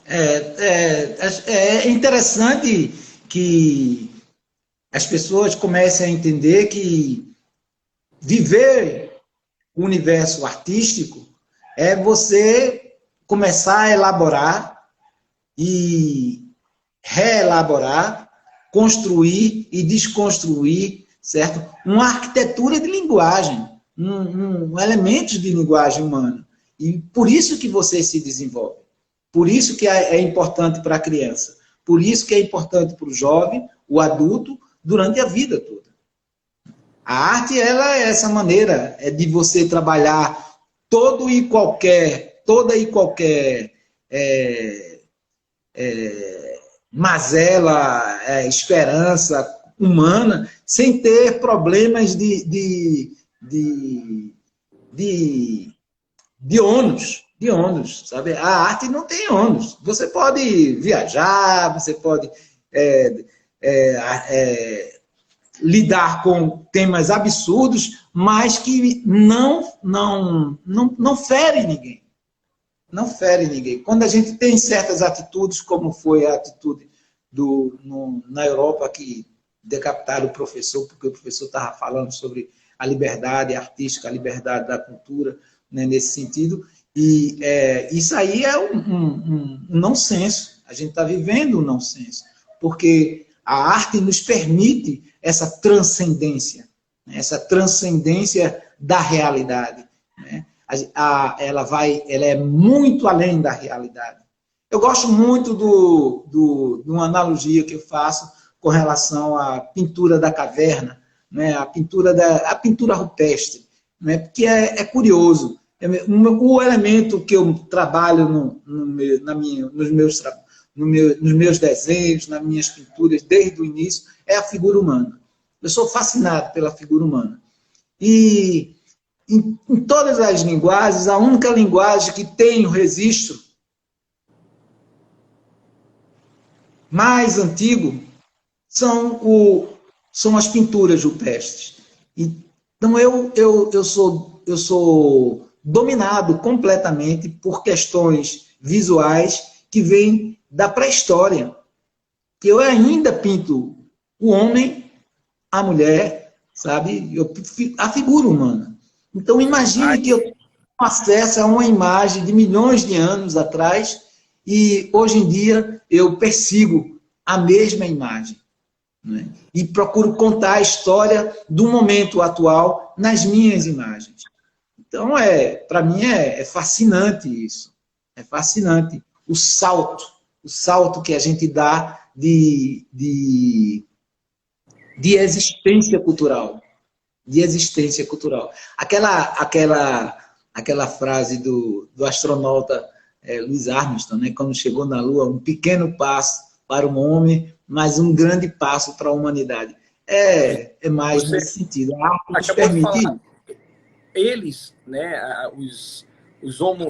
É interessante que as pessoas comecem a entender que viver o universo artístico é você começar a elaborar e reelaborar, construir e desconstruir, certo? Uma arquitetura de linguagem, elementos de linguagem humana. E por isso que você se desenvolve. Por isso que é importante para a criança. Por isso que é importante para o jovem, o adulto, durante a vida toda. A arte, ela é essa maneira de você trabalhar toda e qualquer mazela, esperança humana, sem ter problemas de ônus, sabe? A arte não tem ônus. Você pode viajar, você pode lidar com temas absurdos, mas que não fere ninguém. Não fere ninguém. Quando a gente tem certas atitudes, como foi a atitude na Europa, que decapitaram o professor, porque o professor estava falando sobre a liberdade artística, a liberdade da cultura, né, nesse sentido, e isso aí é um nonsenso. A gente está vivendo um nonsenso, porque a arte nos permite essa transcendência, né, essa transcendência da realidade, né? Ela é muito além da realidade. Eu gosto muito de uma analogia que eu faço com relação à pintura da caverna, né, a pintura rupestre, né, porque é curioso. O elemento que eu trabalho nos meus desenhos, nas minhas pinturas, desde o início, é a figura humana. Eu sou fascinado pela figura humana. E em todas as linguagens, a única linguagem que tem o registro mais antigo são as pinturas rupestres. Então, eu sou dominado completamente por questões visuais que vêm da pré-história. Eu ainda pinto o homem, a mulher, sabe? A figura humana. Então, imagine que eu tenho acesso a uma imagem de milhões de anos atrás e, hoje em dia, eu persigo a mesma imagem, né? E procuro contar a história do momento atual nas minhas imagens. Então, para mim, é fascinante isso. É fascinante o salto que a gente dá de existência cultural. de existência cultural. Aquela frase do astronauta Louis Armstrong, né, quando chegou na Lua, um pequeno passo para o homem, mas um grande passo para a humanidade. É mais Você nesse sentido. A arte nos acabou de permite. falar, eles, né, os Homo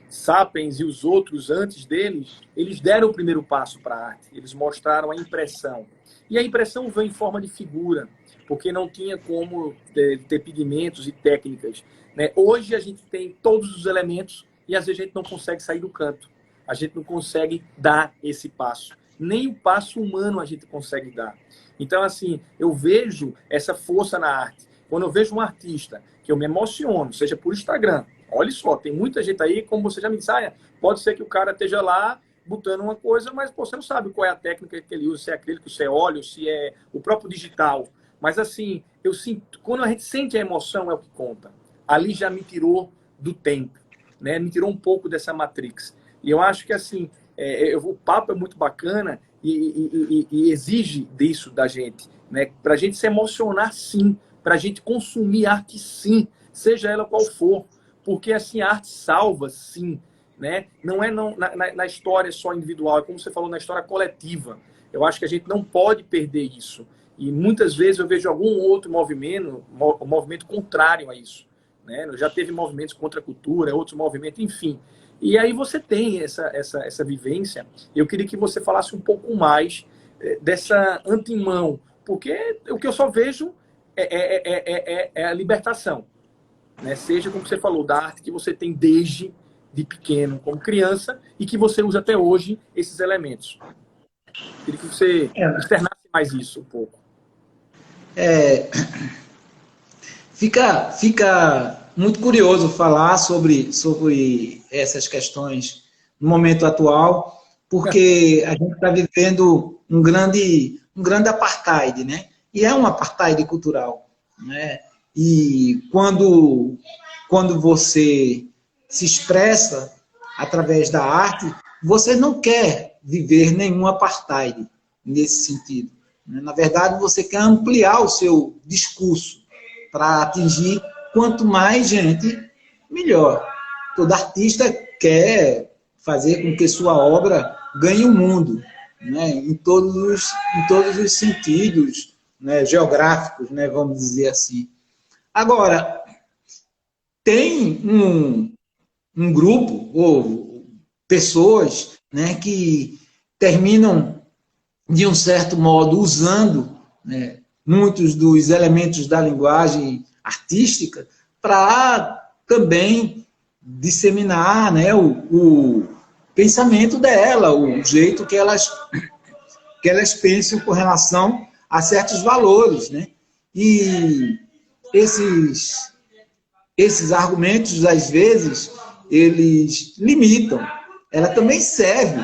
sapiens e os outros antes deles, eles deram o primeiro passo para a arte. Eles mostraram a impressão. E a impressão vem em forma de figura, porque não tinha como ter pigmentos e técnicas, né? Hoje a gente tem todos os elementos e às vezes a gente não consegue sair do canto. A gente não consegue dar esse passo. Nem o passo humano a gente consegue dar. Então, assim, eu vejo essa força na arte. Quando eu vejo um artista que eu me emociono, seja por Instagram, olha só, tem muita gente aí, como você já me disse, pode ser que o cara esteja lá botando uma coisa, mas pô, você não sabe qual é a técnica que ele usa, se é acrílico, se é óleo, se é o próprio digital. Mas assim, eu sinto, quando a gente sente a emoção é o que conta. Ali já me tirou do tempo, né? Me tirou um pouco dessa Matrix. E eu acho que assim, o papo é muito bacana e exige disso da gente, né? Para a gente se emocionar, sim, para a gente consumir arte, sim, seja ela qual for, porque assim a arte salva, sim, né? Não é na história só individual, é como você falou, na história coletiva. Eu acho que a gente não pode perder isso. E muitas vezes eu vejo algum outro movimento, um movimento contrário a isso, né? Já teve movimentos contra a cultura, outros movimentos, enfim. E aí você tem essa vivência. Eu queria que você falasse um pouco mais dessa antemão, porque o que eu só vejo é a libertação, né? Seja, como você falou, da arte que você tem desde de pequeno, como criança, e que você usa até hoje esses elementos. Queria que você externasse mais isso um pouco. Fica muito curioso falar sobre essas questões no momento atual, porque a gente está vivendo um grande apartheid, né? E é um apartheid cultural, né? E quando você se expressa através da arte, você não quer viver nenhum apartheid nesse sentido. Na verdade, você quer ampliar o seu discurso para atingir quanto mais gente, melhor. Todo artista quer fazer com que sua obra ganhe o mundo, né? em todos os sentidos, né? Geográficos, né? Vamos dizer assim. Agora, tem um grupo ou pessoas, né, que terminam, de um certo modo, usando, né, muitos dos elementos da linguagem artística para também disseminar, né, o pensamento dela, o jeito que elas pensam com relação a certos valores, né? E esses argumentos, às vezes, eles limitam. Ela também serve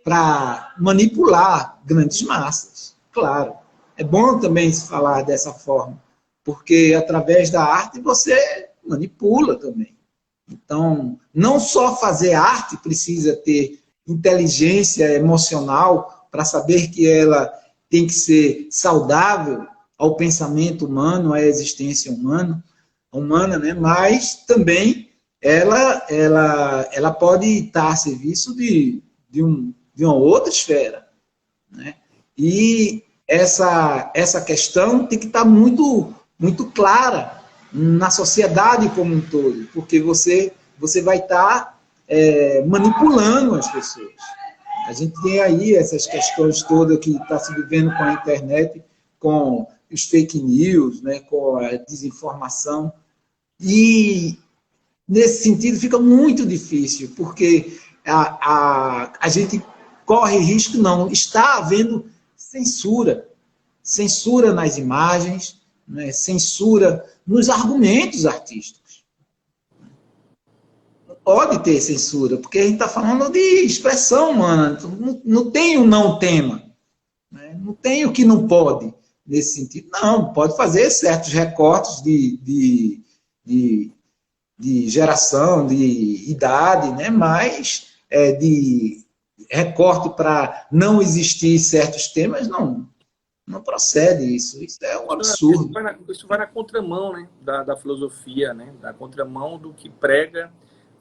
para manipular grandes massas, claro. É bom também se falar dessa forma, porque através da arte você manipula também. Então, não só fazer arte precisa ter inteligência emocional para saber que ela tem que ser saudável ao pensamento humano, à existência humana, né? Mas também ela pode estar a serviço de uma outra esfera, né? E essa questão tem que estar muito, muito clara na sociedade como um todo, porque você vai estar manipulando as pessoas. A gente tem aí essas questões todas que está se vivendo com a internet, com os fake news, né, com a desinformação. E, nesse sentido, fica muito difícil, porque a gente corre risco, não. Está havendo censura nas imagens, né, censura nos argumentos artísticos. Não pode ter censura, porque a gente está falando de expressão humana. Não tem o não tema, né? Não tem o que não pode, nesse sentido. Não, pode fazer certos recortes de geração, de idade, né? Mas de recorte para não existir certos temas, não. Não procede isso. Isso é um Isso absurdo. isso vai na contramão, né, da filosofia, né, da contramão do que prega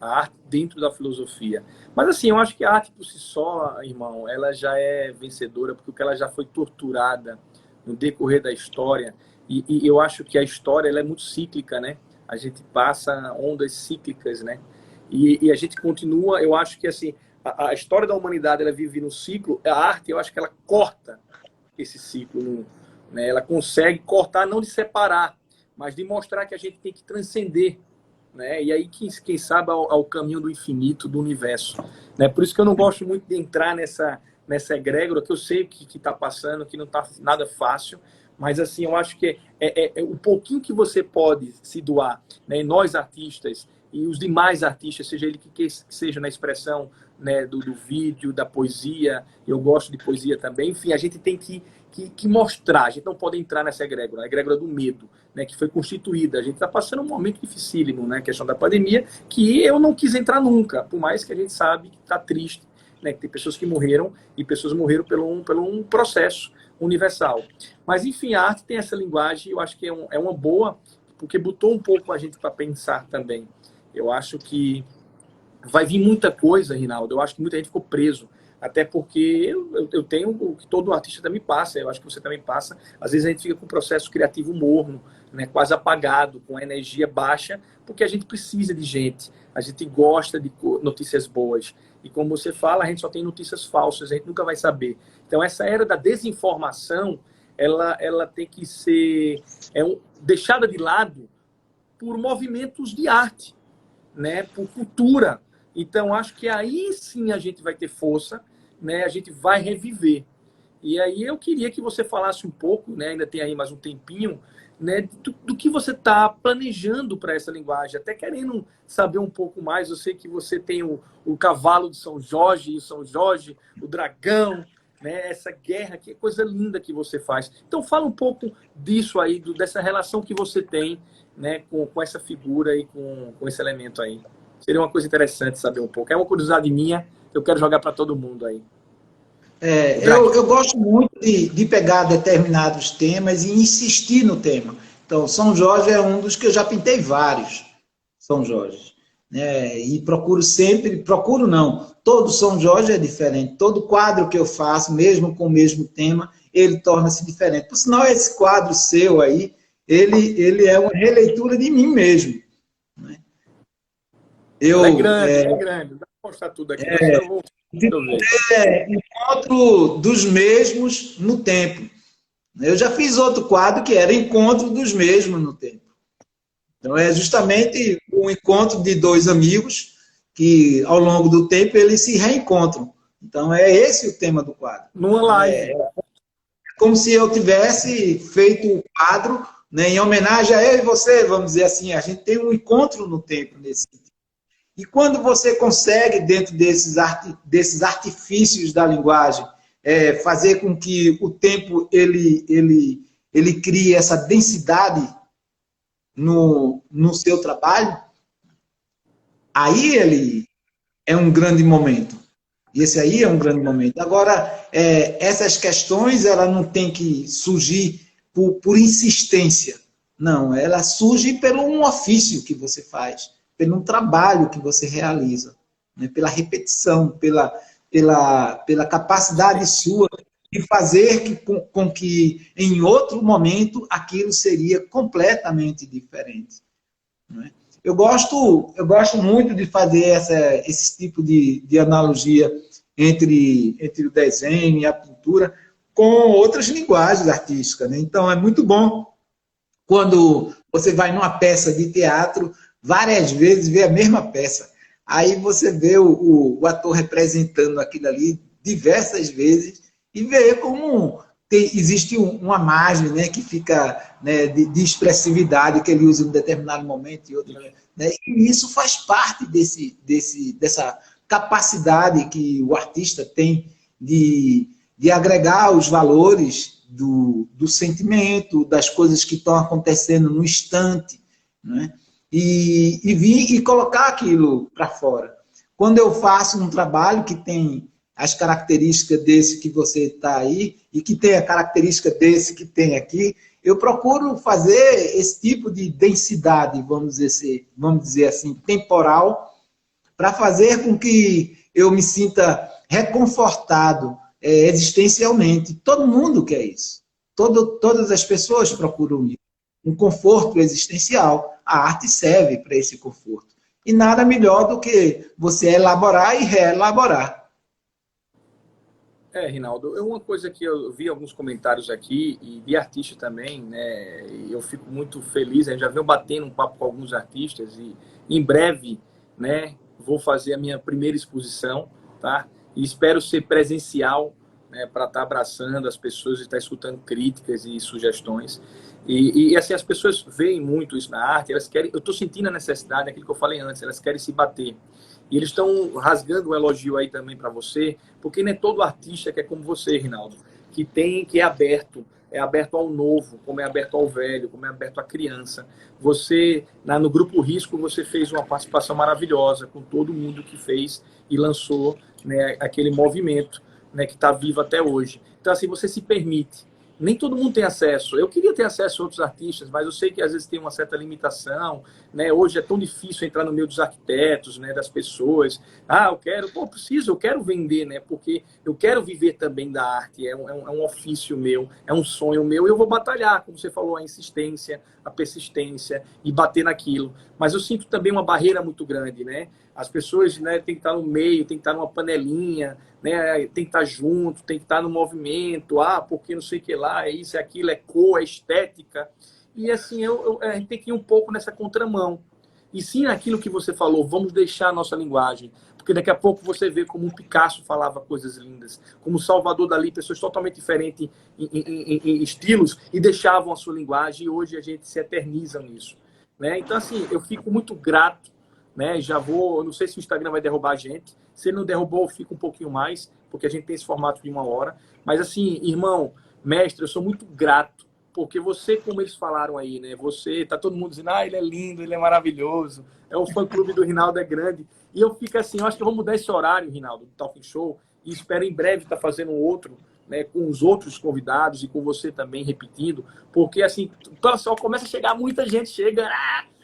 a arte dentro da filosofia. Mas assim, eu acho que a arte por si só, irmão, ela já é vencedora, porque ela já foi torturada no decorrer da história, e eu acho que a história ela é muito cíclica, né? A gente passa ondas cíclicas, né? E a gente continua, eu acho que assim, a história da humanidade ela vive no ciclo, a arte eu acho que ela corta esse ciclo, né? Ela consegue cortar, não de separar, mas de mostrar que a gente tem que transcender, né? E aí, quem sabe, ao caminho do infinito, do universo. Né? Por isso que eu não gosto muito de entrar nessa egrégora, que eu sei que está passando, que não está nada fácil, mas assim, eu acho que é o pouquinho que você pode se doar, né? E nós artistas e os demais artistas, seja ele que seja na expressão, né, do vídeo, da poesia, eu gosto de poesia também, enfim, a gente tem que mostrar, a gente não pode entrar nessa egrégora, a egrégora do medo, né, que foi constituída. A gente está passando um momento dificílimo, né, a questão da pandemia, que eu não quis entrar nunca, por mais que a gente sabe que está triste, né, que tem pessoas que morreram e pessoas morreram pelo um processo universal. Mas, enfim, a arte tem essa linguagem, eu acho que é uma boa, porque botou um pouco a gente para pensar também. Eu acho que vai vir muita coisa, Rinaldo. Eu acho que muita gente ficou preso. Até porque eu tenho o que todo artista também passa, eu acho que você também passa. Às vezes a gente fica com um processo criativo morno, né, quase apagado, com a energia baixa, porque a gente precisa de gente. A gente gosta de notícias boas. E como você fala, a gente só tem notícias falsas, a gente nunca vai saber. Então essa era da desinformação, ela tem que ser deixada de lado por movimentos de arte, né, por cultura. Então, acho que aí sim a gente vai ter força, né, a gente vai reviver. E aí eu queria que você falasse um pouco, né, ainda tem aí mais um tempinho, né, do que você está planejando para essa linguagem, até querendo saber um pouco mais. Eu sei que você tem o cavalo de São Jorge, o dragão, né, essa guerra, que coisa linda que você faz. Então fala um pouco disso aí, dessa relação que você tem, né, com essa figura e com esse elemento aí. Seria uma coisa interessante saber um pouco. É uma curiosidade minha, eu quero jogar para todo mundo aí. Eu gosto muito de pegar determinados temas e insistir no tema. Então, São Jorge é um dos que eu já pintei vários, São Jorge. Né? E procuro não, todo São Jorge é diferente. Todo quadro que eu faço, mesmo com o mesmo tema, ele torna-se diferente. Por sinal, esse quadro seu aí, ele é uma releitura de mim mesmo. Né? É grande. Dá para mostrar tudo aqui, mas eu vou ver. Encontro dos mesmos no tempo. Eu já fiz outro quadro que era Encontro dos Mesmos no Tempo. Então, é justamente o encontro de dois amigos que, ao longo do tempo, eles se reencontram. Então, é esse o tema do quadro. Numa live. É como se eu tivesse feito o quadro, né, em homenagem a eu e você, vamos dizer assim. A gente tem um encontro no tempo nesse sentido. E quando você consegue, dentro desses artifícios da linguagem, fazer com que o tempo ele crie essa densidade no seu trabalho, aí ele é um grande momento. E esse aí é um grande momento. Agora, essas questões, ela não tem que surgir por insistência. Não, ela surge pelo um ofício que você faz, pelo um trabalho que você realiza, né? Pela repetição, pela capacidade sua de fazer com que, em outro momento, aquilo seria completamente diferente. Né? Eu gosto muito de fazer esse tipo de analogia entre o desenho e a pintura com outras linguagens artísticas. Né? Então, é muito bom quando você vai numa peça de teatro, várias vezes vê a mesma peça. Aí você vê o ator representando aquilo ali diversas vezes e vê como existe uma margem, né, que fica, né, de expressividade que ele usa em um determinado momento e outro. Né, e isso faz parte dessa capacidade que o artista tem de agregar os valores do sentimento, das coisas que estão acontecendo no instante, né? E vir e colocar aquilo para fora. Quando eu faço um trabalho que tem as características desse que você está aí e que tem a característica desse que tem aqui, eu procuro fazer esse tipo de densidade, vamos dizer assim, temporal, para fazer com que eu me sinta reconfortado existencialmente. Todo mundo quer isso. Todas as pessoas procuram isso. Um conforto existencial. A arte serve para esse conforto. E nada melhor do que você elaborar e reelaborar. Rinaldo, uma coisa que eu vi alguns comentários aqui, e de artista também, né? E eu fico muito feliz, a gente já veio batendo um papo com alguns artistas, e em breve, né, vou fazer a minha primeira exposição, tá? E espero ser presencial, né, para estar abraçando as pessoas e estar escutando críticas e sugestões. E assim, as pessoas veem muito isso na arte, elas querem, eu estou sentindo a necessidade, aquilo que eu falei antes, elas querem se bater. E eles estão rasgando um elogio aí também para você, porque não é todo artista que é como você, Rinaldo, que é aberto ao novo, como é aberto ao velho, como é aberto à criança. Você, no Grupo Risco, você fez uma participação maravilhosa com todo mundo que fez e lançou, né, aquele movimento, né, que está vivo até hoje. Então, assim, você se permite. Nem todo mundo tem acesso. Eu queria ter acesso a outros artistas, mas eu sei que às vezes tem uma certa limitação, né? Hoje é tão difícil entrar no meio dos arquitetos, né? Das pessoas. Eu quero vender, né? Porque eu quero viver também da arte. É um ofício meu, é um sonho meu. E eu vou batalhar, como você falou, a insistência, a persistência e bater naquilo. Mas eu sinto também uma barreira muito grande, né? As pessoas, né, tem que estar no meio, tem que estar numa panelinha, né, tem que estar junto, tem que estar no movimento, porque não sei o que lá, é isso, é aquilo, é cor, é estética. E assim, a gente tem que ir um pouco nessa contramão. E sim, aquilo que você falou, vamos deixar a nossa linguagem. Porque daqui a pouco você vê como um Picasso falava coisas lindas, como Salvador Dalí, pessoas totalmente diferentes em estilos, e deixavam a sua linguagem, e hoje a gente se eterniza nisso. Né? Então, assim, eu fico muito grato, né? Não sei se o Instagram vai derrubar a gente. Se ele não derrubou, eu fico um pouquinho mais, porque a gente tem esse formato de 1 hora. Mas assim, irmão, mestre, eu sou muito grato, porque você, como eles falaram aí, né? Você, tá todo mundo dizendo, ele é lindo, ele é maravilhoso, o fã-clube do Rinaldo é grande. E eu fico assim, eu acho que eu vou mudar esse horário, Rinaldo, do Talking Show, e espero em breve estar fazendo um outro, né, com os outros convidados e com você também repetindo, porque assim, só começa a chegar, muita gente chega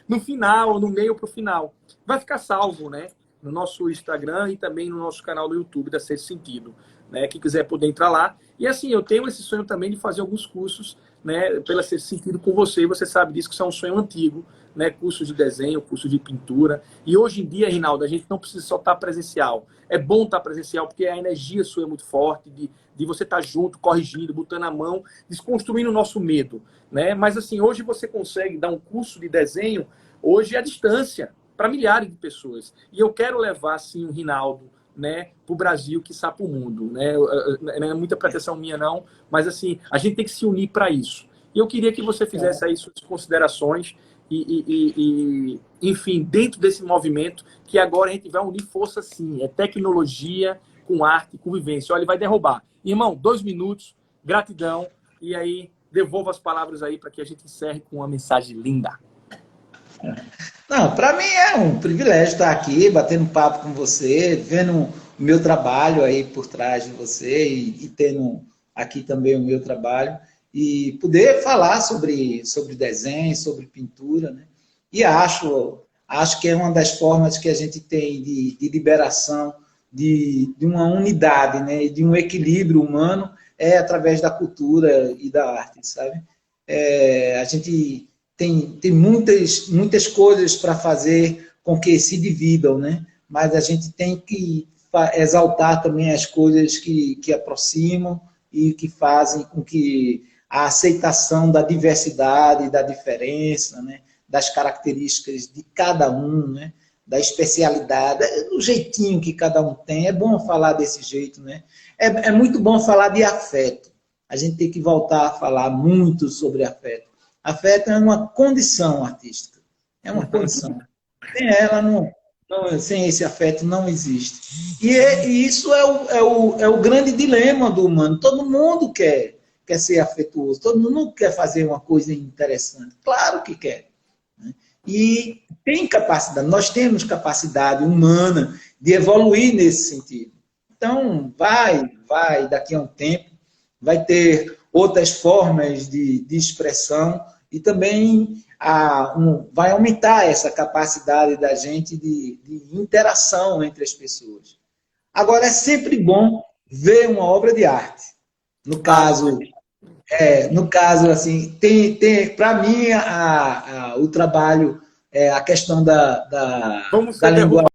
no final, no meio para o final. Vai ficar salvo, né? No nosso Instagram e também no nosso canal do YouTube da Sexto Sentido. Né? Quem quiser poder entrar lá. E assim, eu tenho esse sonho também de fazer alguns cursos, né, pela Sexto Sentido com você. E você sabe disso, que isso é um sonho antigo. Né? Cursos de desenho, cursos de pintura. E hoje em dia, Rinaldo, a gente não precisa só estar presencial. É bom estar presencial, porque a energia sua é muito forte, de você estar junto, corrigindo, botando a mão, desconstruindo o nosso medo. Né? Mas assim, hoje você consegue dar um curso de desenho hoje à distância, para milhares de pessoas. E eu quero levar, assim, o Rinaldo, né, para o Brasil, quiçá para o mundo. Né? Não é muita pretensão minha, não, mas assim, a gente tem que se unir para isso. E eu queria que você fizesse aí suas considerações enfim, dentro desse movimento, que agora a gente vai unir força, sim. É tecnologia com arte, com vivência. Olha, ele vai derrubar. Irmão, 2 minutos, gratidão, e aí devolvo as palavras aí para que a gente encerre com uma mensagem linda. Não, para mim é um privilégio estar aqui, batendo papo com você, vendo o meu trabalho aí por trás de você e tendo aqui também o meu trabalho e poder falar sobre desenho, sobre pintura, né? E acho que é uma das formas que a gente tem de liberação de uma unidade, né? De um equilíbrio humano é através da cultura e da arte, sabe? A gente tem muitas coisas para fazer com que se dividam, né? Mas a gente tem que exaltar também as coisas que aproximam e que fazem com que a aceitação da diversidade, da diferença, né? Das características de cada um, né? Da especialidade, do jeitinho que cada um tem. É bom falar desse jeito, né? É muito bom falar de afeto. A gente tem que voltar a falar muito sobre afeto. Afeto é uma condição artística. É uma condição. Sem ela, sem esse afeto, não existe. E isso é o grande dilema do humano. Todo mundo quer ser afetuoso, todo mundo quer fazer uma coisa interessante. Claro que quer. Né? E tem capacidade, nós temos capacidade humana de evoluir nesse sentido. Então, daqui a um tempo, vai ter outras formas de expressão e também vai aumentar essa capacidade da gente de interação entre as pessoas. Agora, é sempre bom ver uma obra de arte. No caso, assim, para mim, o trabalho, a questão Vamos da ser linguagem.